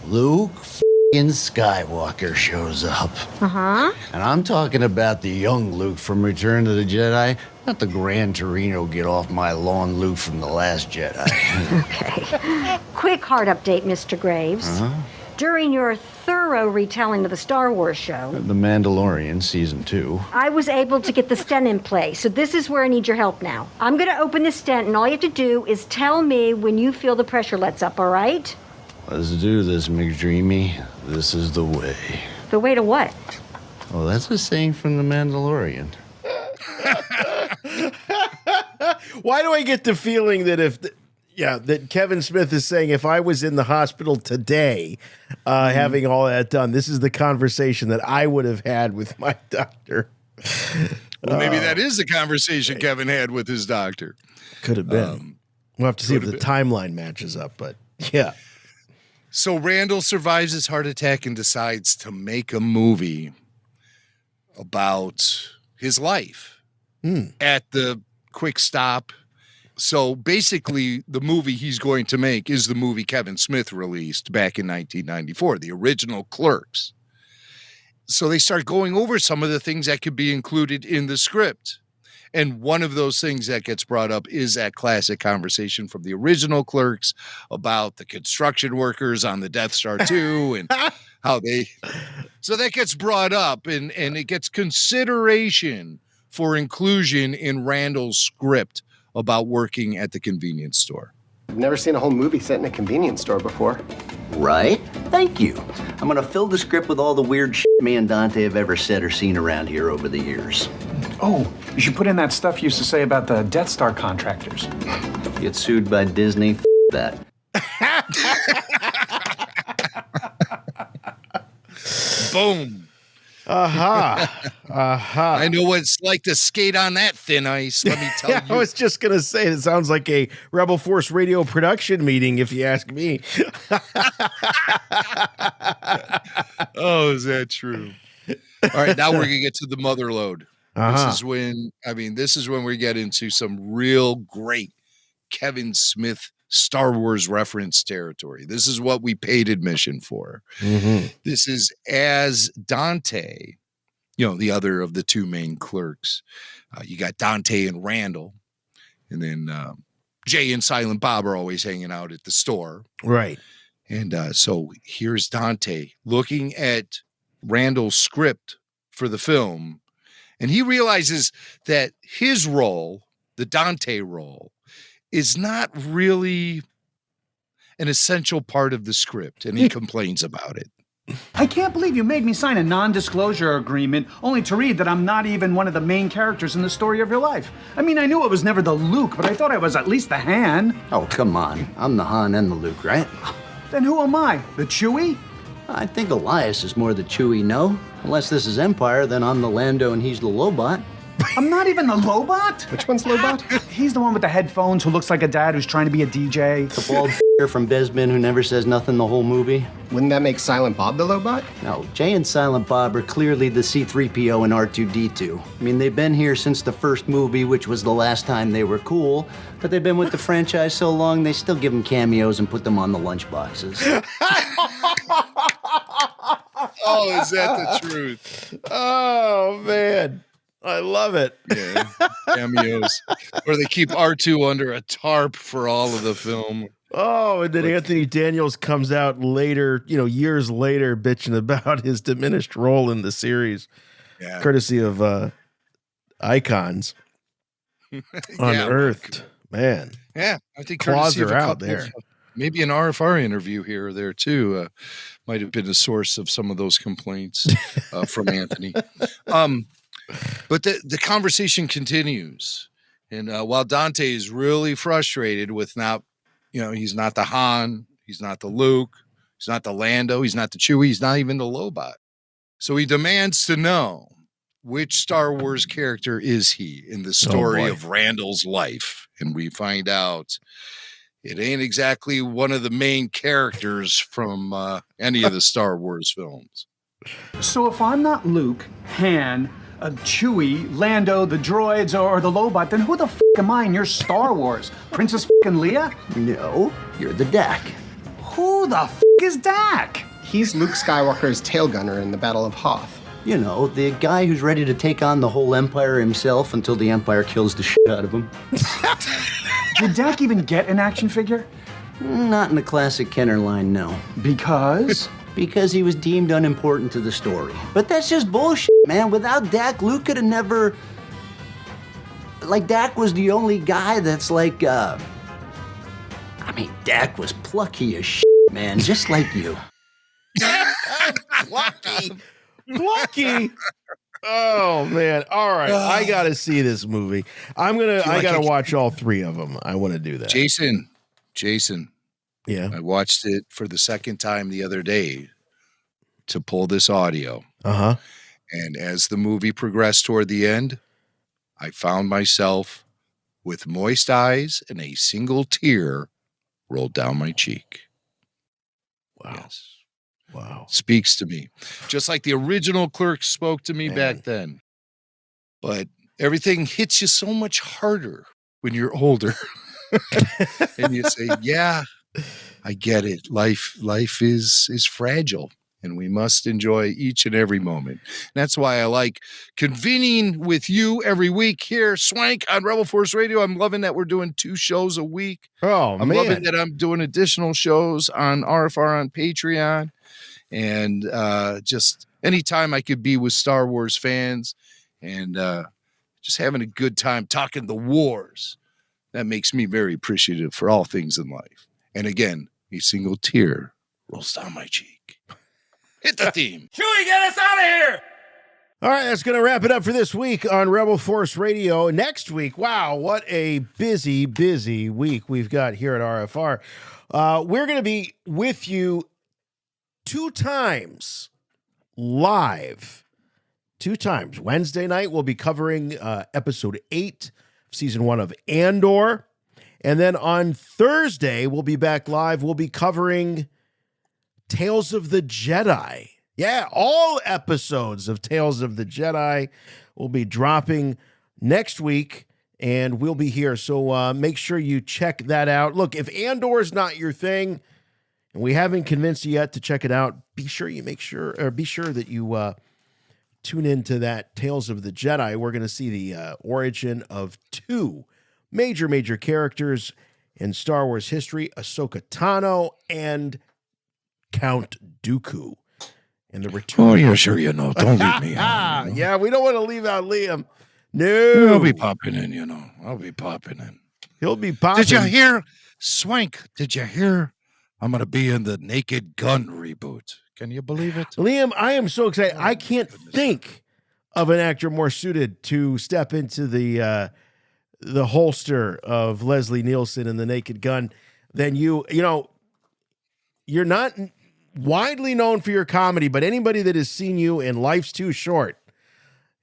Luke f***ing Skywalker shows up. And I'm talking about the young Luke from Return of the Jedi, not the Gran Torino get off my lawn Luke from The Last Jedi. Okay. Quick heart update, Mr. Graves. During your thorough retelling of the Star Wars show, The Mandalorian Season 2. I was able to get the stent in place. So this is where I need your help now. I'm going to open the stent, and all you have to do is tell me when you feel the pressure lets up, all right? Let's do this, McDreamy. This is the way. The way to what? Oh, that's a saying from The Mandalorian. Why do I get the feeling that that Kevin Smith is saying if I was in the hospital today having all that done, this is the conversation that I would have had with my doctor. Well, maybe that is the conversation Kevin had with his doctor. Could have been. We'll have to see if the timeline matches up, but yeah. So Randall survives his heart attack and decides to make a movie about his life at the quick stop. So basically, the movie he's going to make is the movie Kevin Smith released back in 1994, the original Clerks. so they start going over some of the things that could be included in the script. And one of those things that gets brought up is that classic conversation from the original Clerks about the construction workers on the Death Star 2 and how they... So that gets brought up and it gets consideration for inclusion in Randall's script about working at the convenience store. I've never seen a whole movie set in a convenience store before. Right? Thank you. I'm gonna fill the script with all the weird shit me and Dante have ever said or seen around here over the years. Oh, you should put in that stuff you used to say about the Death Star contractors. Get sued by Disney, that. Boom. I know what it's like to skate on that thin ice, let me tell you. I was just going to say, it sounds like a Rebel Force Radio production meeting, if you ask me. Oh, is that true? All right, now we're going to get to the mother load. This is when we get into some real great Kevin Smith Star Wars reference territory. This is what we paid admission for. Mm-hmm. This is as Dante, the other of the two main clerks. You got Dante and Randall, and then Jay and Silent Bob are always hanging out at the store. Right. And so here's Dante looking at Randall's script for the film, and he realizes that his role, the Dante role, is not really an essential part of the script, and he complains about it. I can't believe you made me sign a non-disclosure agreement only to read that I'm not even one of the main characters in the story of your life. I mean, I knew I was never the Luke, but I thought I was at least the Han. Oh, come on. I'm the Han and the Luke, right? Then who am I? The Chewie? I think Elias is more the Chewie, no? Unless this is Empire, then I'm the Lando and he's the Lobot. I'm not even the Lobot? Which one's Lobot? He's the one with the headphones who looks like a dad who's trying to be a DJ. The bald from Besman who never says nothing the whole movie. Wouldn't that make Silent Bob the Lobot? No, Jay and Silent Bob are clearly the C-3PO and R2-D2. I mean, they've been here since the first movie, which was the last time they were cool, but they've been with the franchise so long, they still give them cameos and put them on the lunchboxes. Oh, is that the truth? Oh, man. I love it. Yeah, cameos. Or they keep R2 under a tarp for all of the film. Oh, and then Anthony Daniels comes out later, years later, bitching about his diminished role in the series, courtesy of Icons Unearthed. Man. Yeah, I think claws are out there. Maybe an RFR interview here or there, too, might have been a source of some of those complaints from Anthony. But the conversation continues. And while Dante is really frustrated with not, he's not the Han, he's not the Luke, he's not the Lando, he's not the Chewie, he's not even the Lobot. So he demands to know which Star Wars character is he in the story of Randall's life. And we find out it ain't exactly one of the main characters from any of the Star Wars films. So if I'm not Luke, Han, Chewie, Lando, the droids, or the Lobot, then who the f*** am I in your Star Wars? Princess f***ing Leia? No, you're the Dak. Who the f*** is Dak? He's Luke Skywalker's tail gunner in the Battle of Hoth. The guy who's ready to take on the whole Empire himself until the Empire kills the shit out of him. Did Dak even get an action figure? Not in the classic Kenner line, no. Because? Because he was deemed unimportant to the story. But that's just bullshit, man. Without Dak, Luke could have never... Dak was the only guy that's Dak was plucky as shit, man, just like you. Plucky? Oh, man. All right. I got to see this movie. I got to watch all three of them. I want to do that. Jason. Yeah. I watched it for the second time the other day to pull this audio. Uh-huh. And as the movie progressed toward the end, I found myself with moist eyes and a single tear rolled down my cheek. Wow. Yes. Wow. Speaks to me. Just like the original Clerks spoke to me back then. But everything hits you so much harder when you're older. And you say, yeah, I get it. Life is fragile. and we must enjoy each and every moment. And that's why I like convening with you every week here, Swank, on Rebel Force Radio. I'm loving that we're doing 2 shows a week. Oh, I'm loving that I'm doing additional shows on RFR on Patreon. And just anytime I could be with Star Wars fans and just having a good time talking the wars, that makes me very appreciative for all things in life. And again, a single tear rolls down my cheek. Hit the theme. Chewie, get us out of here! All right, that's going to wrap it up for this week on Rebel Force Radio. Next week, wow, what a busy, busy week we've got here at RFR. We're going to be with you 2 times live. 2 times. Wednesday night, we'll be covering episode 8, season 1 of Andor. And then on Thursday, we'll be back live. We'll be covering Tales of the Jedi. Yeah, all episodes of Tales of the Jedi will be dropping next week, and we'll be here. So make sure you check that out. Look, if Andor is not your thing, and we haven't convinced you yet to check it out, be sure that you tune into that Tales of the Jedi. We're going to see the origin of 2 major characters in Star Wars history, Ahsoka Tano and Count Dooku. And the return. Oh, yeah, sure, don't leave me out. Yeah, we don't want to leave out Liam. No. I'll be popping in, I'll be popping in. He'll be popping. Did you hear, Swank, did you hear I'm going to be in the Naked Gun reboot? Can you believe it? Liam, I am so excited. I can't think of an actor more suited to step into the holster of Leslie Nielsen in The Naked Gun than you. You know, you're not widely known for your comedy, but anybody that has seen you in Life's Too Short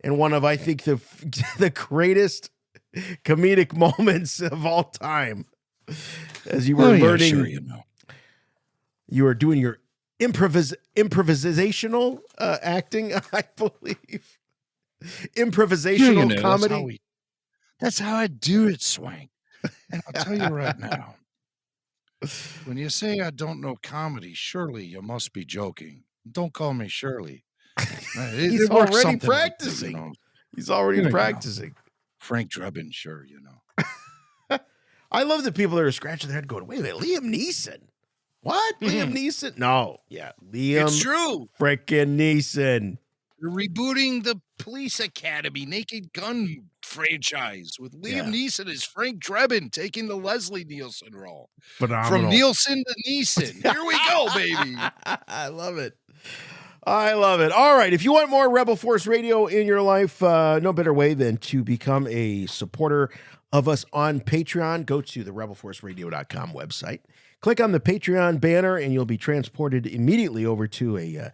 and one of, I think, the greatest comedic moments of all time, as you were learning, you were doing your improvisational acting, I believe. Improvisational comedy. That's how I do it, Swank. And I'll tell you right now, when you say I don't know comedy, surely you must be joking. Don't call me Shirley. He's already practicing. Like that, He's already practicing. Frank Drebin, sure, I love the people that are scratching their head going, wait a minute, Liam Neeson? What? Liam Neeson? No. Yeah, Liam. It's true. Frickin' Neeson. You're rebooting the Police Academy Naked Gun franchise with Liam Neeson as Frank Drebin taking the Leslie Nielsen role. Phenomenal. From Nielsen to Neeson. Here we go, baby. I love it. I love it. All right. If you want more Rebel Force Radio in your life, no better way than to become a supporter of us on Patreon. Go to the rebelforceradio.com website. Click on the Patreon banner, and you'll be transported immediately over to a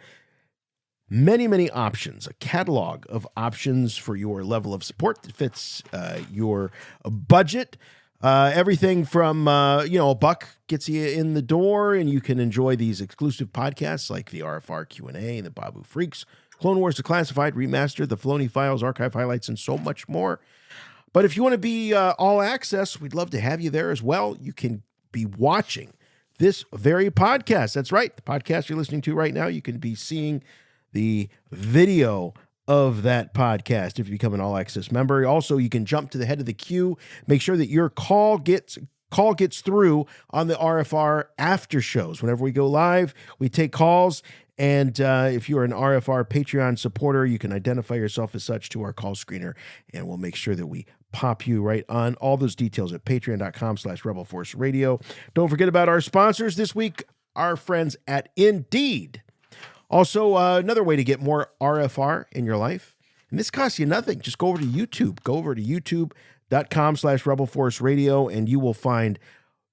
many options, a catalog of options for your level of support that fits your budget. Everything from, $1 gets you in the door, and you can enjoy these exclusive podcasts like the RFR Q&A, the Babu Freaks, Clone Wars Declassified, Remastered, the Filoni Files, Archive Highlights, and so much more. But if you want to be all access, we'd love to have you there as well. You can be watching this very podcast. That's right. The podcast you're listening to right now, you can be seeing the video of that podcast if you become an all-access member. Also, you can jump to the head of the queue. Make sure that your call gets through on the RFR after shows. Whenever we go live, we take calls. And if you're an RFR Patreon supporter, you can identify yourself as such to our call screener, and we'll make sure that we pop you right on. All those details at patreon.com/RebelForceRadio. Don't forget about our sponsors this week, our friends at Indeed. Also, another way to get more RFR in your life, and this costs you nothing. Just go over to YouTube. Go over to youtube.com/RebelForceRadio, and you will find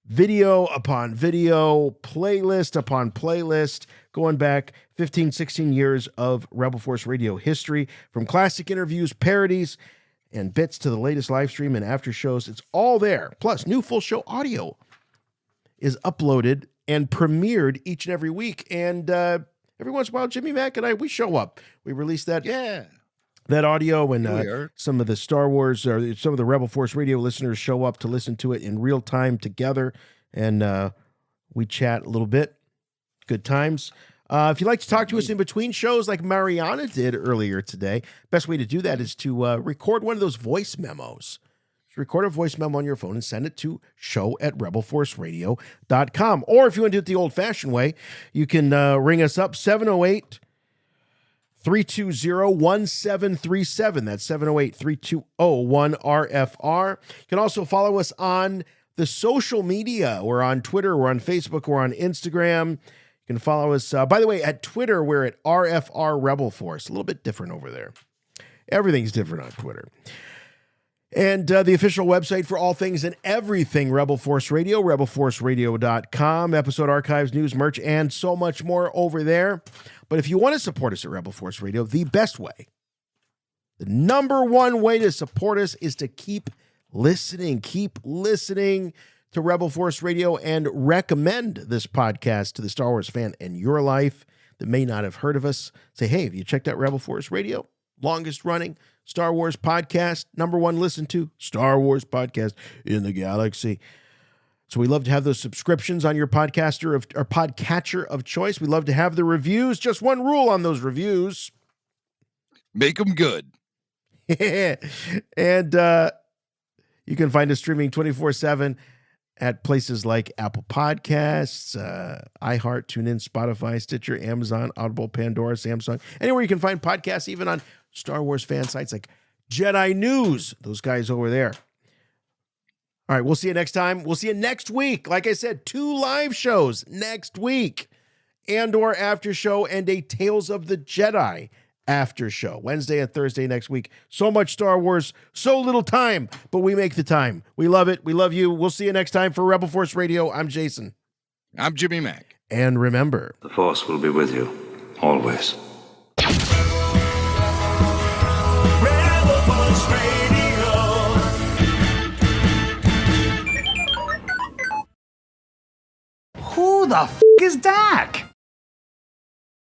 video upon video, playlist upon playlist, going back 15, 16 years of Rebel Force Radio history, from classic interviews, parodies, and bits to the latest live stream and after shows. It's all there. Plus, new full show audio is uploaded and premiered each and every week. And every once in a while, Jimmy Mack and I, we show up. We release that audio, and some of the Star Wars or some of the Rebel Force Radio listeners show up to listen to it in real time together, and we chat a little bit. Good times. If you'd like to talk to us in between shows like Mariana did earlier today, best way to do that is to record one of those voice memos. Just record a voice memo on your phone and send it to show@rebelforceradio.com. Or if you want to do it the old-fashioned way, you can ring us up, 708-320-1737. That's 708-320-1RFR. You can also follow us on the social media. We're on Twitter, we're on Facebook, we're on Instagram. You can follow us. By the way, at Twitter, we're at RFR Rebel Force. A little bit different over there. Everything's different on Twitter. And the official website for all things and everything Rebel Force Radio, rebelforceradio.com. Episode archives, news, merch, and so much more over there. But if you want to support us at Rebel Force Radio, the best way, the number one way to support us is to keep listening. Keep listening to Rebel Force Radio and recommend this podcast to the Star Wars fan in your life that may not have heard of us. Say, hey, have you checked out Rebel Force Radio? Longest running Star Wars podcast, number one listened to Star Wars podcast in the galaxy. So we love to have those subscriptions on your podcatcher of choice. We love to have the reviews. Just one rule on those reviews. Make them good. And you can find us streaming 24/7 at places like Apple Podcasts, iHeart, TuneIn, Spotify, Stitcher, Amazon, Audible, Pandora, Samsung. Anywhere you can find podcasts, even on Star Wars fan sites like Jedi News. Those guys over there. All right, we'll see you next time. We'll see you next week. Like I said, 2 live shows next week. Andor after show and a Tales of the Jedi after show. Wednesday and Thursday next week. So much Star Wars, so little time, but we make the time. We love it. We love you. We'll see you next time for Rebel Force Radio. I'm Jason. I'm Jimmy Mack. And remember, the Force will be with you, always. Rebel Force Radio. Who the f*** is Dak?